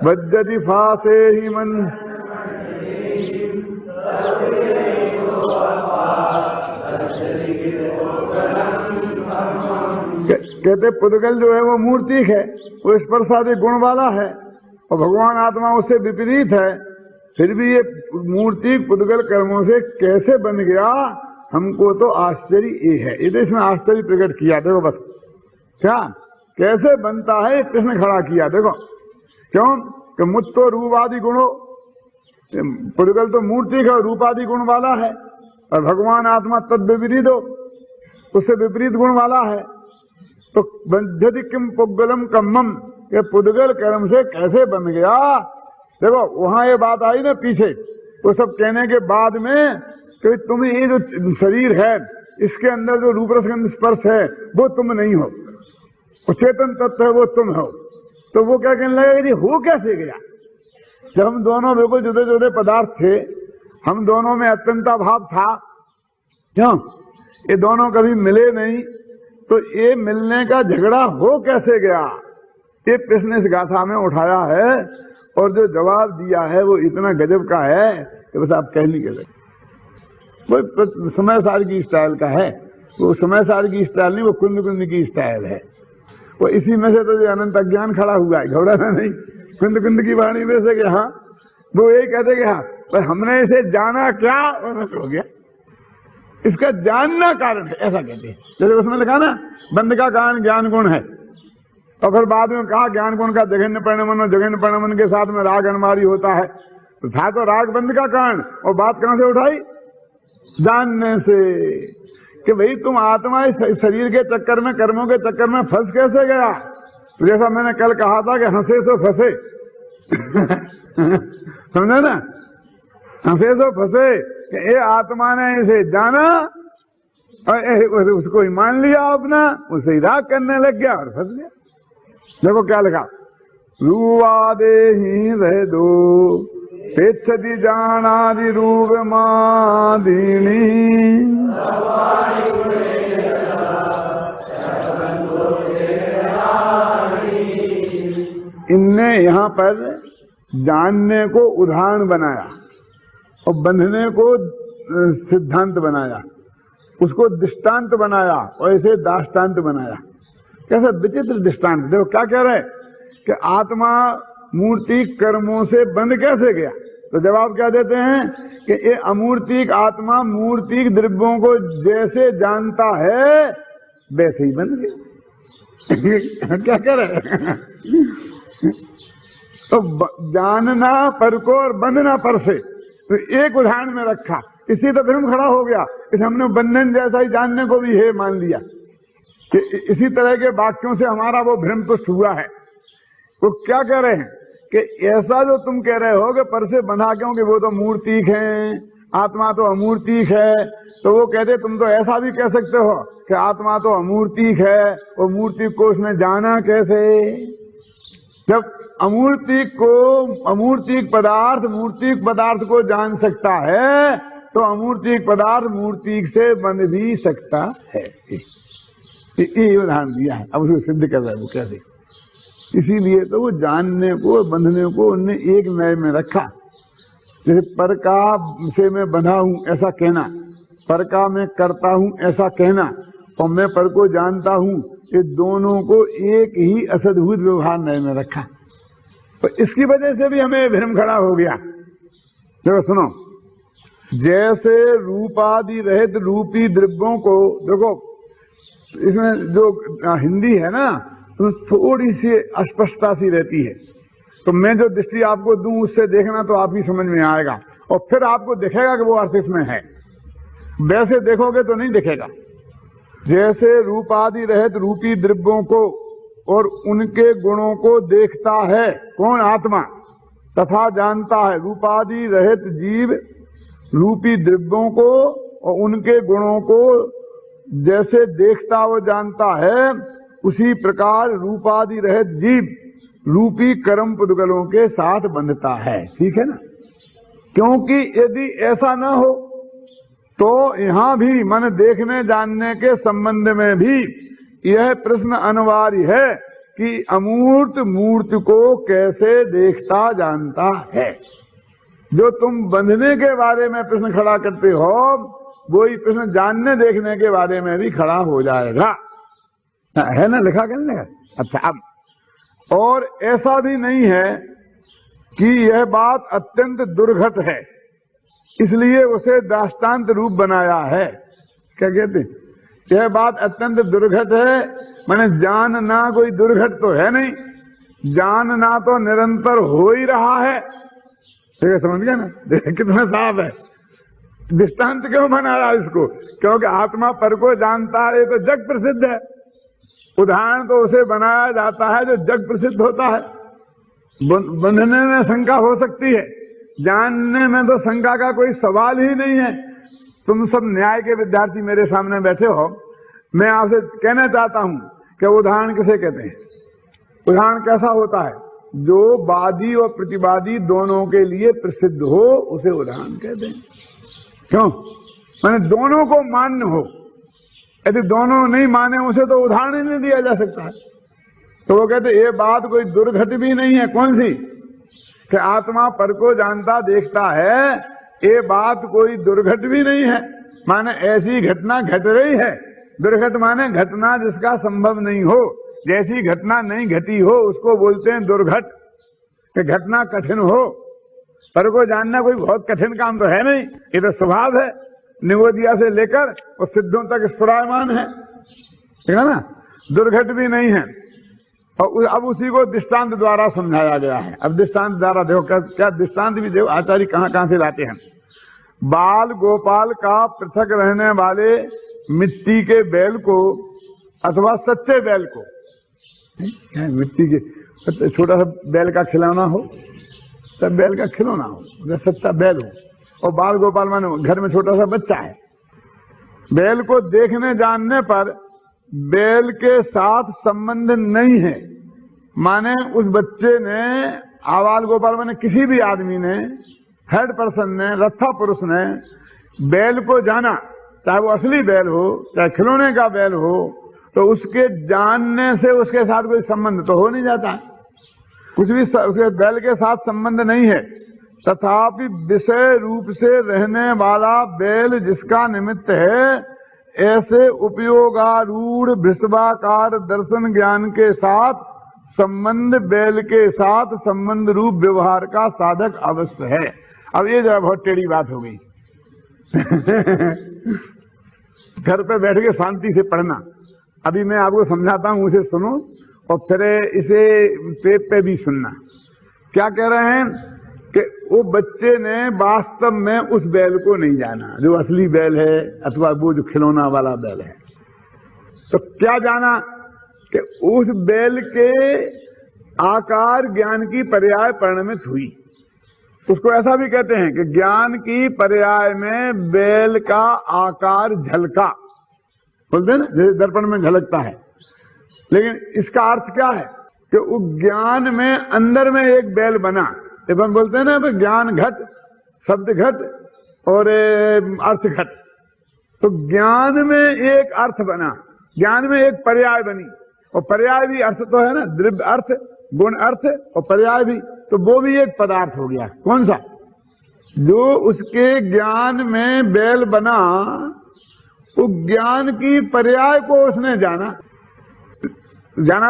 बद्धति फासे ही मन। कहते पुद्गल जो है वो मूर्तिक है, वो स्पर्शादि गुण वाला है, और भगवान आत्मा उससे विपरीत है। फिर भी ये मूर्ति पुद्गल कर्मों से कैसे बन गया, हमको तो आश्चर्य ये है। ये तो इसमें आश्चर्य प्रकट किया। देखो बस क्या कैसे बनता है, किसने खड़ा किया। देखो क्यों कि मुत्तो रूपादि गुणों, पुद्गल तो मूर्ति का रूपादि गुण वाला है, और भगवान आत्मा तद विपरीत हो, उससे विपरीत गुण वाला है। तो बंधति किम पुद्गलम कम्मम, ये पुद्गल कर्म से कैसे बन गया। देखो वहां ये बात आई ना पीछे, वो सब कहने के बाद में कि तुम्हें ये जो शरीर है इसके अंदर जो रूप रस गंध स्पर्श है वो तुम नहीं हो। वो चेतन तत्व है, वो तुम हो। तो वो क्या कहने लगा कि हो कैसे गया? जब हम दोनों बिल्कुल जुदे जुदे पदार्थ थे, हम दोनों में अत्यंता भाव था, क्यों? ये दोनों कभी मिले नहीं, तो ये मिलने का झगड़ा हो कैसे गया? ये प्रश्न इस गाथा में उठाया है, और जो जवाब दिया है वो इतना गजब का है कि बस आप कह नहीं सकते। वो समय सार की स्टाइल का है, वो समय सार की स्टाइल नहीं, वो कुंद कुंद की स्टाइल है। वो इसी में से तो जो अनंत अज्ञान खड़ा हुआ है, घबराना नहीं। कुंद कुंद की वाणी में से कि हाँ, वो यही कहते कि हाँ, पर हमने इसे जाना क्या, और हो गया। इसका जानना कारण है, ऐसा कहते हैं। जैसे उसमें लिखा ना, बंद का कारण ज्ञान गुण है, और फिर बाद में कहा ज्ञान गुण का जघन्य परिणमन, और जघन्य परिणमन के साथ में राग अनिवार्य होता है। तो था तो राग बंद का कारण, और बात कहां से उठाई? जानने से, कि भाई तुम आत्मा इस शरीर के चक्कर में, कर्मों के चक्कर में फंस कैसे गया? तो जैसा मैंने कल कहा था कि हंसे सो फंसे समझा ना, हंसे सो फंसे, कि ये आत्मा ने इसे जाना और उसको ही मान लिया अपना, उसे ही राग करने लग गया और फंस गया। देखो क्या लिखा, रूवादे ही रह दो पेच्छति जानादि रूप मादीनी। इनने यहाँ पर जानने को उदाहरण बनाया और बंधने को सिद्धांत बनाया, उसको दृष्टांत बनाया और इसे दाष्टांत बनाया। कैसा विचित्र दृष्टांत! देखो क्या कह रहे कि आत्मा मूर्तिक कर्मों से बंध कैसे गया? तो जवाब क्या देते हैं कि ये अमूर्तिक आत्मा मूर्तिक द्रव्यों को जैसे जानता है वैसे ही बंध गया। क्या कह रहे तो जानना पर को और बंधना पर से, तो एक उदाहरण में रखा, इसी तो भ्रम खड़ा हो गया। इस हमने बंधन जैसा ही जानने को भी है मान लिया कि इसी तरह के वाक्यों से हमारा वो भ्रम तो हुआ है। तो क्या कह रहे हैं कि ऐसा जो तुम कह रहे हो कि पर से बंधा क्यों, कि वो तो मूर्तिक है, आत्मा तो अमूर्तिक है। तो वो कहते तुम तो ऐसा भी कह सकते हो कि आत्मा तो अमूर्तिक है, वो मूर्तिक को उसने जाना कैसे? जब अमूर्तिक पदार्थ को जान सकता है, तो अमूर्तिक पदार्थ मूर्तिक से बन भी सकता है। ये उदाहरण दिया है, अब उसको सिद्ध कर रहा है वो कैसे। इसीलिए तो वो जानने को बंधने को उनने एक न्याय में रखा। जैसे पर का से मैं बंधा हूं ऐसा कहना, पर का मैं करता हूं ऐसा कहना, और मैं पर को जानता हूं, ये दोनों को एक ही असद्भुत व्यवहार न्याय में रखा। तो इसकी वजह से भी हमें भ्रम खड़ा हो गया। देखो सुनो, जैसे रूपादि रहित रूपी द्रव्यों को, देखो इसमें जो हिंदी है ना, तो थोड़ी सी अस्पष्टता सी रहती है। तो मैं जो दृष्टि आपको दूं उससे देखना तो आपकी समझ में आएगा, और फिर आपको दिखेगा कि वो अर्थ इसमें है। वैसे देखोगे तो नहीं दिखेगा। जैसे रूपादि रहित रूपी द्रव्यों को और उनके गुणों को देखता है कौन? आत्मा। तथा जानता है रूपादि रहित जीव रूपी द्रव्यों को और उनके गुणों को जैसे देखता वो जानता है, उसी प्रकार रूपादि रहित जीव रूपी कर्म पुद्गलों के साथ बंधता है। ठीक है ना? क्योंकि यदि ऐसा न हो तो यहां भी मन देखने जानने के संबंध में भी यह प्रश्न अनिवार्य है कि अमूर्त मूर्त को कैसे देखता जानता है। जो तुम बंधने के बारे में प्रश्न खड़ा करते हो, वही प्रश्न जानने देखने के बारे में भी खड़ा हो जाएगा। है ना, लिखा करने का। अच्छा, अब और ऐसा भी नहीं है कि यह बात अत्यंत दुर्घट है, इसलिए उसे दृष्टांत रूप बनाया है। क्या कहते हैं? यह बात अत्यंत दुर्घट है, माने जानना कोई दुर्घट तो है नहीं, जानना तो निरंतर हो ही रहा है। ठीक है, समझ गया ना? कितना साफ है। दृष्टांत क्यों बना रहा इसको? क्योंकि आत्मा पर को जानता है, ये तो जग प्रसिद्ध है। उदाहरण तो उसे बनाया जाता है जो जग प्रसिद्ध होता है। बंधने में शंका हो सकती है, जानने में तो शंका का कोई सवाल ही नहीं है। तुम सब न्याय के विद्यार्थी मेरे सामने बैठे हो, मैं आपसे कहना चाहता हूं कि उदाहरण किसे कहते हैं? उदाहरण कैसा होता है? जो वादी और प्रतिवादी दोनों के लिए प्रसिद्ध हो उसे उदाहरण कहते हैं। क्यों? माने दोनों को मान्य हो। यदि दोनों नहीं माने उसे तो उदाहरण ही नहीं दिया जा सकता है। तो वो कहते ये बात कोई दुर्घट भी नहीं है। कौन सी? कि आत्मा पर को जानता देखता है, ये बात कोई दुर्घट भी नहीं है। माने ऐसी घटना घट रही है। दुर्घट माने घटना जिसका संभव नहीं हो। जैसी घटना नहीं घटी हो उसको बोलते हैं दुर्घट। कि घटना कठिन हो, पर को जानना कोई बहुत कठिन काम तो है नहीं, ये तो स्वभाव है। निवोदिया से लेकर और सिद्धों तक स्फुरायमान है, ठीक है ना? दुर्घट भी नहीं है। और अब उसी को दृष्टांत द्वारा समझाया गया है। अब दृष्टांत द्वारा देखो क्या दृष्टांत भी देखो आचार्य कहां से लाते हैं। बाल गोपाल का पृथक रहने वाले मिट्टी के बैल को अथवा सच्चे बैल को, मिट्टी के छोटा सा बैल का खिलौना हो, तब बैल का खिलौना हो, सच्चा बैल हो, और बाल गोपाल माने घर में छोटा सा बच्चा है। बैल को देखने जानने पर बैल के साथ संबंध नहीं है। माने उस बच्चे ने, आबाल गोपाल माने किसी भी आदमी ने, थर्ड पर्सन ने, रथा पुरुष ने बैल को जाना, चाहे वो असली बैल हो चाहे खिलौने का बैल हो, तो उसके जानने से उसके साथ कोई संबंध तो हो नहीं जाता, कुछ भी उसके बैल के साथ संबंध नहीं है। तथापि विषय रूप से रहने वाला बैल जिसका निमित्त है, ऐसे उपयोगारूढ़ वृषभाकार दर्शन ज्ञान के साथ संबंध बैल के साथ संबंध रूप व्यवहार का साधक अवश्य है। अब ये जरा बहुत टेढ़ी बात हो गई। घर पे बैठ के शांति से पढ़ना। अभी मैं आपको समझाता हूं, उसे सुनो और फिर इसे टेप पे भी सुनना। क्या कह रहे हैं कि वो बच्चे ने वास्तव में उस बैल को नहीं जाना जो असली बैल है अथवा वो जो खिलौना वाला बैल है। तो क्या जाना कि उस बैल के आकार ज्ञान की पर्याय परिणमित हुई। उसको ऐसा भी कहते हैं कि ज्ञान की पर्याय में बैल का आकार झलका, बोलते हैं ना जैसे दर्पण में झलकता है। लेकिन इसका अर्थ क्या है कि उस ज्ञान में अंदर में एक बैल बना। एवं बोलते हैं ना ज्ञान घट, शब्द घट और अर्थ घट। तो ज्ञान में एक अर्थ बना, ज्ञान में एक पर्याय बनी, और पर्याय भी अर्थ तो है ना, द्रव्य अर्थ, गुण अर्थ और पर्याय भी, तो वो भी एक पदार्थ हो गया। कौन सा? जो उसके ज्ञान में बैल बना, उस ज्ञान की पर्याय को उसने जाना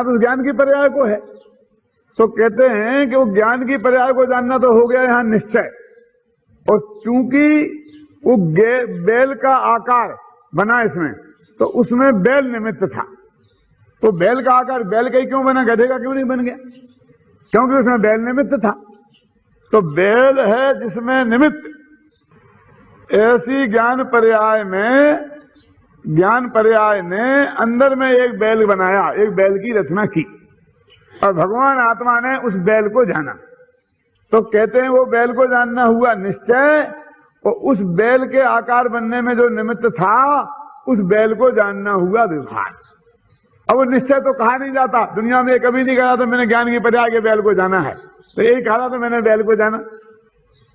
तो उस ज्ञान की पर्याय को है। तो कहते हैं कि वो ज्ञान की पर्याय को जानना तो हो गया यहां निश्चय। और चूंकि वो बैल का आकार बना इसमें, तो उसमें बैल निमित्त था। तो बैल का आकार बैल का ही क्यों बना, गधे का क्यों नहीं बन गया? क्योंकि उसमें बैल निमित्त था। तो बैल है जिसमें निमित्त। ऐसी ज्ञान पर्याय ने अंदर में एक बैल बनाया, एक बैल की रचना की, और भगवान आत्मा ने उस बैल को जाना। तो कहते हैं वो बैल को जानना हुआ निश्चय, और उस बैल के आकार बनने में जो निमित्त था उस बैल को जानना हुआ व्यवहार। अब वो निश्चय तो कहा नहीं जाता, दुनिया में कभी नहीं कहा था मैंने ज्ञान की पर्याय के बैल को जाना है, तो यही कहा था मैंने बैल को जाना।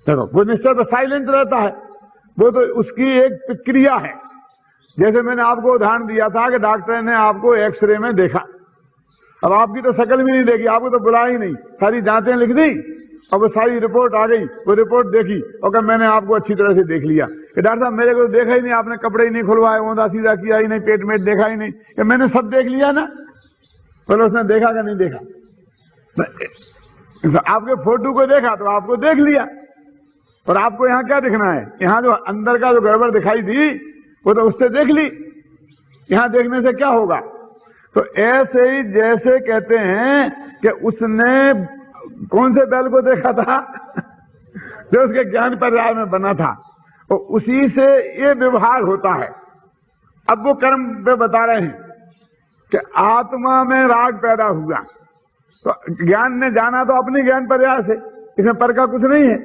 देखो वो निश्चय तो साइलेंट रहता है, वो तो उसकी एक प्रक्रिया है। जैसे मैंने आपको उदाहरण दिया था कि डॉक्टर ने आपको एक्सरे में देखा, अब आपकी तो शक्ल भी नहीं देखी, आपको तो बुलाया ही नहीं, सारी जांचें लिख दी, अब वो सारी रिपोर्ट आ गई, वो रिपोर्ट देखी और कहा मैंने आपको अच्छी तरह से देख लिया कि डॉक्टर साहब मेरे को देखा ही नहीं, आपने कपड़े ही नहीं खुलवाए, ओंधा सीधा किया ही नहीं, पेट में देखा ही नहीं, कि मैंने सब देख लिया ना। बोले उसने देखा कि नहीं देखा? आपके फोटो को देखा तो आपको देख लिया, और आपको यहाँ क्या दिखना है? यहाँ जो अंदर का जो गड़बड़ दिखाई दी वो तो उससे देख ली, यहाँ देखने से क्या होगा? तो ऐसे ही जैसे कहते हैं कि उसने कौन से बैल को देखा था? जो उसके ज्ञान पर्याय में बना था, तो उसी से ये व्यवहार होता है। अब वो कर्म पे बता रहे हैं कि आत्मा में राग पैदा हुआ, तो ज्ञान ने जाना तो अपने ज्ञान पर्याय से, इसमें पर का कुछ नहीं है,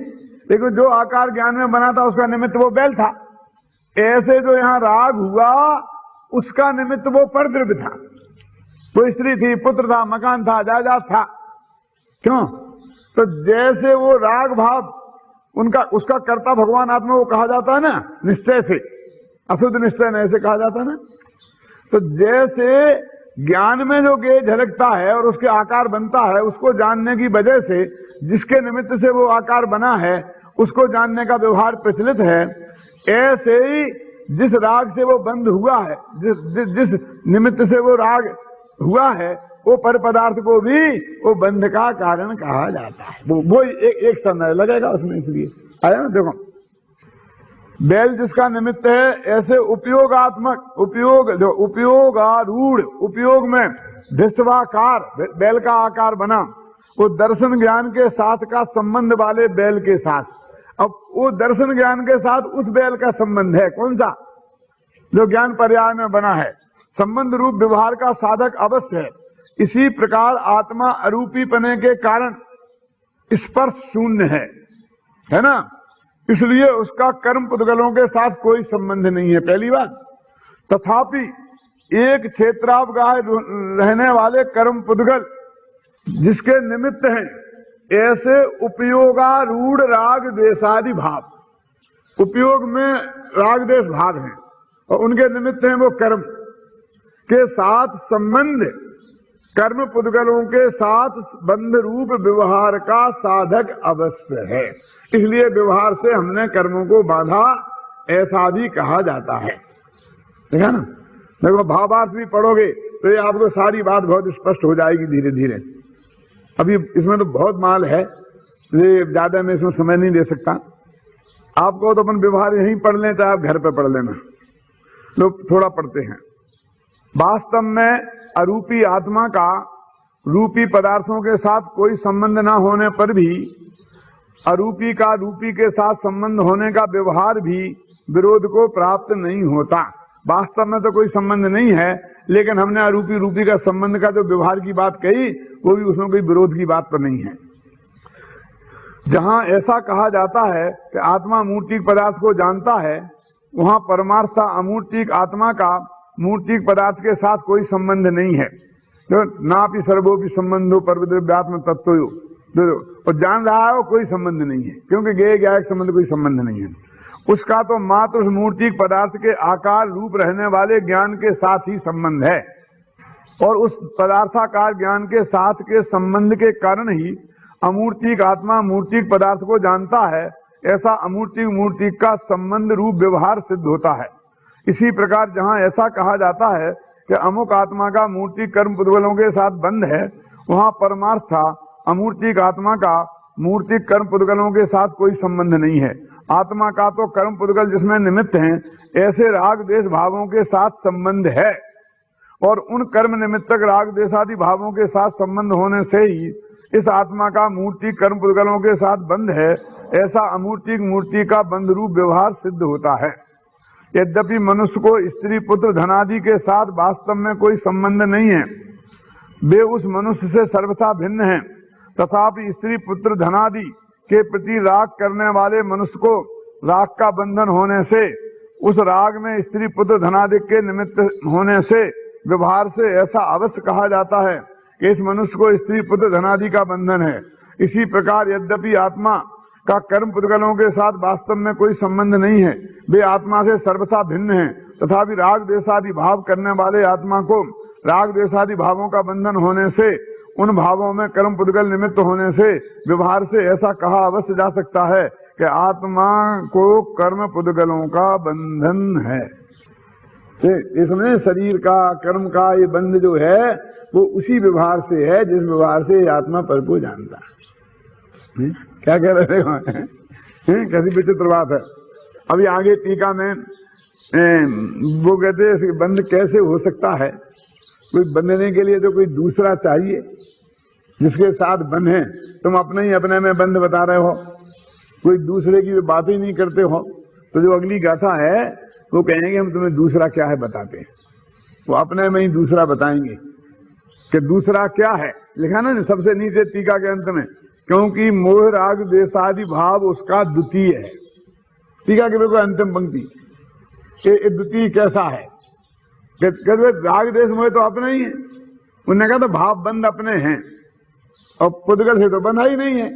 लेकिन जो आकार ज्ञान में बना था उसका निमित्त वो बैल था। ऐसे जो यहाँ राग हुआ उसका निमित्त वो परद्रव्य था। कोई स्त्री थी, पुत्र था, मकान था, जायदाद था। क्यों? तो जैसे वो राग भाव उनका उसका कर्ता भगवान आत्मा को कहा जाता है ना, निश्चय से, अशुद्ध निश्चय में ऐसे कहा जाता है ना। तो जैसे ज्ञान में जो गेय झलकता है और उसके आकार बनता है, उसको जानने की वजह से जिसके निमित्त से वो आकार बना है उसको जानने का व्यवहार प्रचलित है, ऐसे ही जिस राग से वो बंध हुआ है, जिस निमित्त से वो राग हुआ है, वो पर पदार्थ को भी वो बंध का कारण कहा जाता है। वो एक समय लगेगा उसमें, इसलिए आया ना। देखो, बैल जिसका निमित्त है, ऐसे उपयोगात्मक, उपयोगारूढ़, उपयोग में विश्वाकार बैल का आकार बना, वो दर्शन ज्ञान के साथ का संबंध वाले बैल के साथ। अब वो दर्शन ज्ञान के साथ उस बैल का संबंध है, कौन सा? जो ज्ञान पर्याय में बना है। संबंध रूप व्यवहार का साधक अवश्य है। इसी प्रकार आत्मा अरूपी पने के कारण स्पर्श शून्य है ना, इसलिए उसका कर्म पुद्गलों के साथ कोई संबंध नहीं है, पहली बात। तथापि एक क्षेत्रावगाह रहने वाले कर्म पुद्गल जिसके निमित्त हैं, ऐसे उपयोगारूढ़ राग द्वेषादि भाव, उपयोग में राग द्वेष भाव हैं और उनके निमित्त हैं वो कर्म के साथ संबंध, कर्म पुद्गलों के साथ बंध रूप व्यवहार का साधक अवश्य है। इसलिए व्यवहार से हमने कर्मों को बांधा, ऐसा भी कहा जाता है। ठीक है ना। देखो, भावार्थ भी पढ़ोगे तो ये आपको सारी बात बहुत स्पष्ट हो जाएगी धीरे धीरे। अभी इसमें तो बहुत माल है, ये ज्यादा मैं इसमें समय नहीं दे सकता। आपको तो अपन व्यवहार यहीं पढ़ लें, चाहे आप घर पे पढ़ लेना। लोग थोड़ा पढ़ते हैं। वास्तव में अरूपी आत्मा का रूपी पदार्थों के साथ कोई संबंध न होने पर भी, अरूपी का रूपी के साथ संबंध होने का व्यवहार भी विरोध को प्राप्त नहीं होता। वास्तव में तो कोई संबंध नहीं है, लेकिन हमने अरूपी रूपी का संबंध का जो व्यवहार की बात कही, वो भी उसमें कोई विरोध की बात तो नहीं है। जहां ऐसा कहा जाता है कि आत्मा मूर्तिक पदार्थ को जानता है, वहां परमार्थ अमूर्तिक आत्मा का मूर्तिक पदार्थ के साथ कोई संबंध नहीं है। तो नापि सर्वोपि संबंधो परद्रव्यात्म तत्व, और जान रहा है वो कोई संबंध नहीं है, क्योंकि ज्ञेय ज्ञायक संबंध कोई संबंध नहीं है उसका। तो मात्र उस मूर्तिक पदार्थ के आकार रूप रहने वाले ज्ञान के साथ ही संबंध है, और उस पदार्थाकार ज्ञान के साथ के संबंध के कारण ही अमूर्तिक आत्मा मूर्तिक पदार्थ को जानता है। ऐसा अमूर्तिक मूर्तिक का संबंध रूप व्यवहार सिद्ध होता है। इसी प्रकार जहां ऐसा कहा जाता है कि अमुक आत्मा का मूर्तिक कर्म पुद्गलों के साथ बंध है, वहां परमार्थ था अमूर्तिक आत्मा का मूर्तिक कर्म पुद्गलों के साथ कोई संबंध नहीं है। आत्मा का तो कर्म पुद्गल जिसमें निमित्त हैं, ऐसे राग देश भावों के साथ संबंध है, और उन कर्म निमित्तक राग देशादि भावों के साथ संबंध होने से ही इस आत्मा का मूर्तिक कर्म पुद्गलों के साथ बंध है। ऐसा अमूर्तिक मूर्ति का बंध रूप व्यवहार सिद्ध होता है। यद्यपि मनुष्य को स्त्री पुत्र धनादि के साथ वास्तव में कोई संबंध नहीं है, वे उस मनुष्य से सर्वथा भिन्न हैं, तथापि स्त्री पुत्र धनादि के प्रति राग करने वाले मनुष्य को राग का बंधन होने से, उस राग में स्त्री पुत्र धनादि के निमित्त होने से, व्यवहार से ऐसा अवश्य कहा जाता है कि इस मनुष्य को स्त्री पुत्र धनादि का बंधन है। इसी प्रकार यद्यपि आत्मा का कर्म पुद्गलों के साथ वास्तव में कोई संबंध नहीं है, वे आत्मा से सर्वथा भिन्न हैं, तथापि राग देशादि भाव करने वाले आत्मा को राग देशादि भावों का बंधन होने से, उन भावों में कर्म पुद्गल निमित्त होने से, व्यवहार से ऐसा कहा अवश्य जा सकता है कि आत्मा को कर्म पुद्गलों का बंधन है। इसमें शरीर का कर्म का ये बंध जो है वो उसी व्यवहार से है जिस व्यवहार से आत्मा पर को जानता है। क्या कह रहे हो? कैसी विचित्र बात है। अभी आगे टीका में वो कहते हैं बंध कैसे हो सकता है। कोई बंधने के लिए तो कोई दूसरा चाहिए जिसके साथ बंधे। तुम अपने ही अपने में बंध बता रहे हो, कोई दूसरे की बात ही नहीं करते हो। तो जो अगली गाथा है वो कहेंगे हम तुम्हें दूसरा क्या है बताते हैं। वो अपने में ही दूसरा बताएंगे कि दूसरा क्या है। लिखा ना सबसे नीचे टीका के अंत में, क्योंकि मोह राग देशादि भाव उसका द्वितीय है। टीका के बिल्कुल अंतिम पंक्ति, द्वितीय कैसा है? राग देश मोह तो अपना ही है, उन्होंने कहा तो भाव बंद अपने हैं और पुद्गल से तो बंधा ही नहीं है।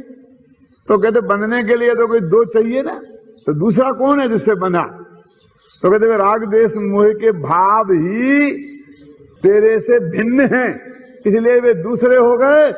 तो कहते बंधने के लिए तो कोई दो चाहिए ना, तो दूसरा कौन है जिससे बंधा? तो कहते राग द्वेष मोह के भाव ही तेरे से भिन्न हैं, इसलिए वे दूसरे हो गए।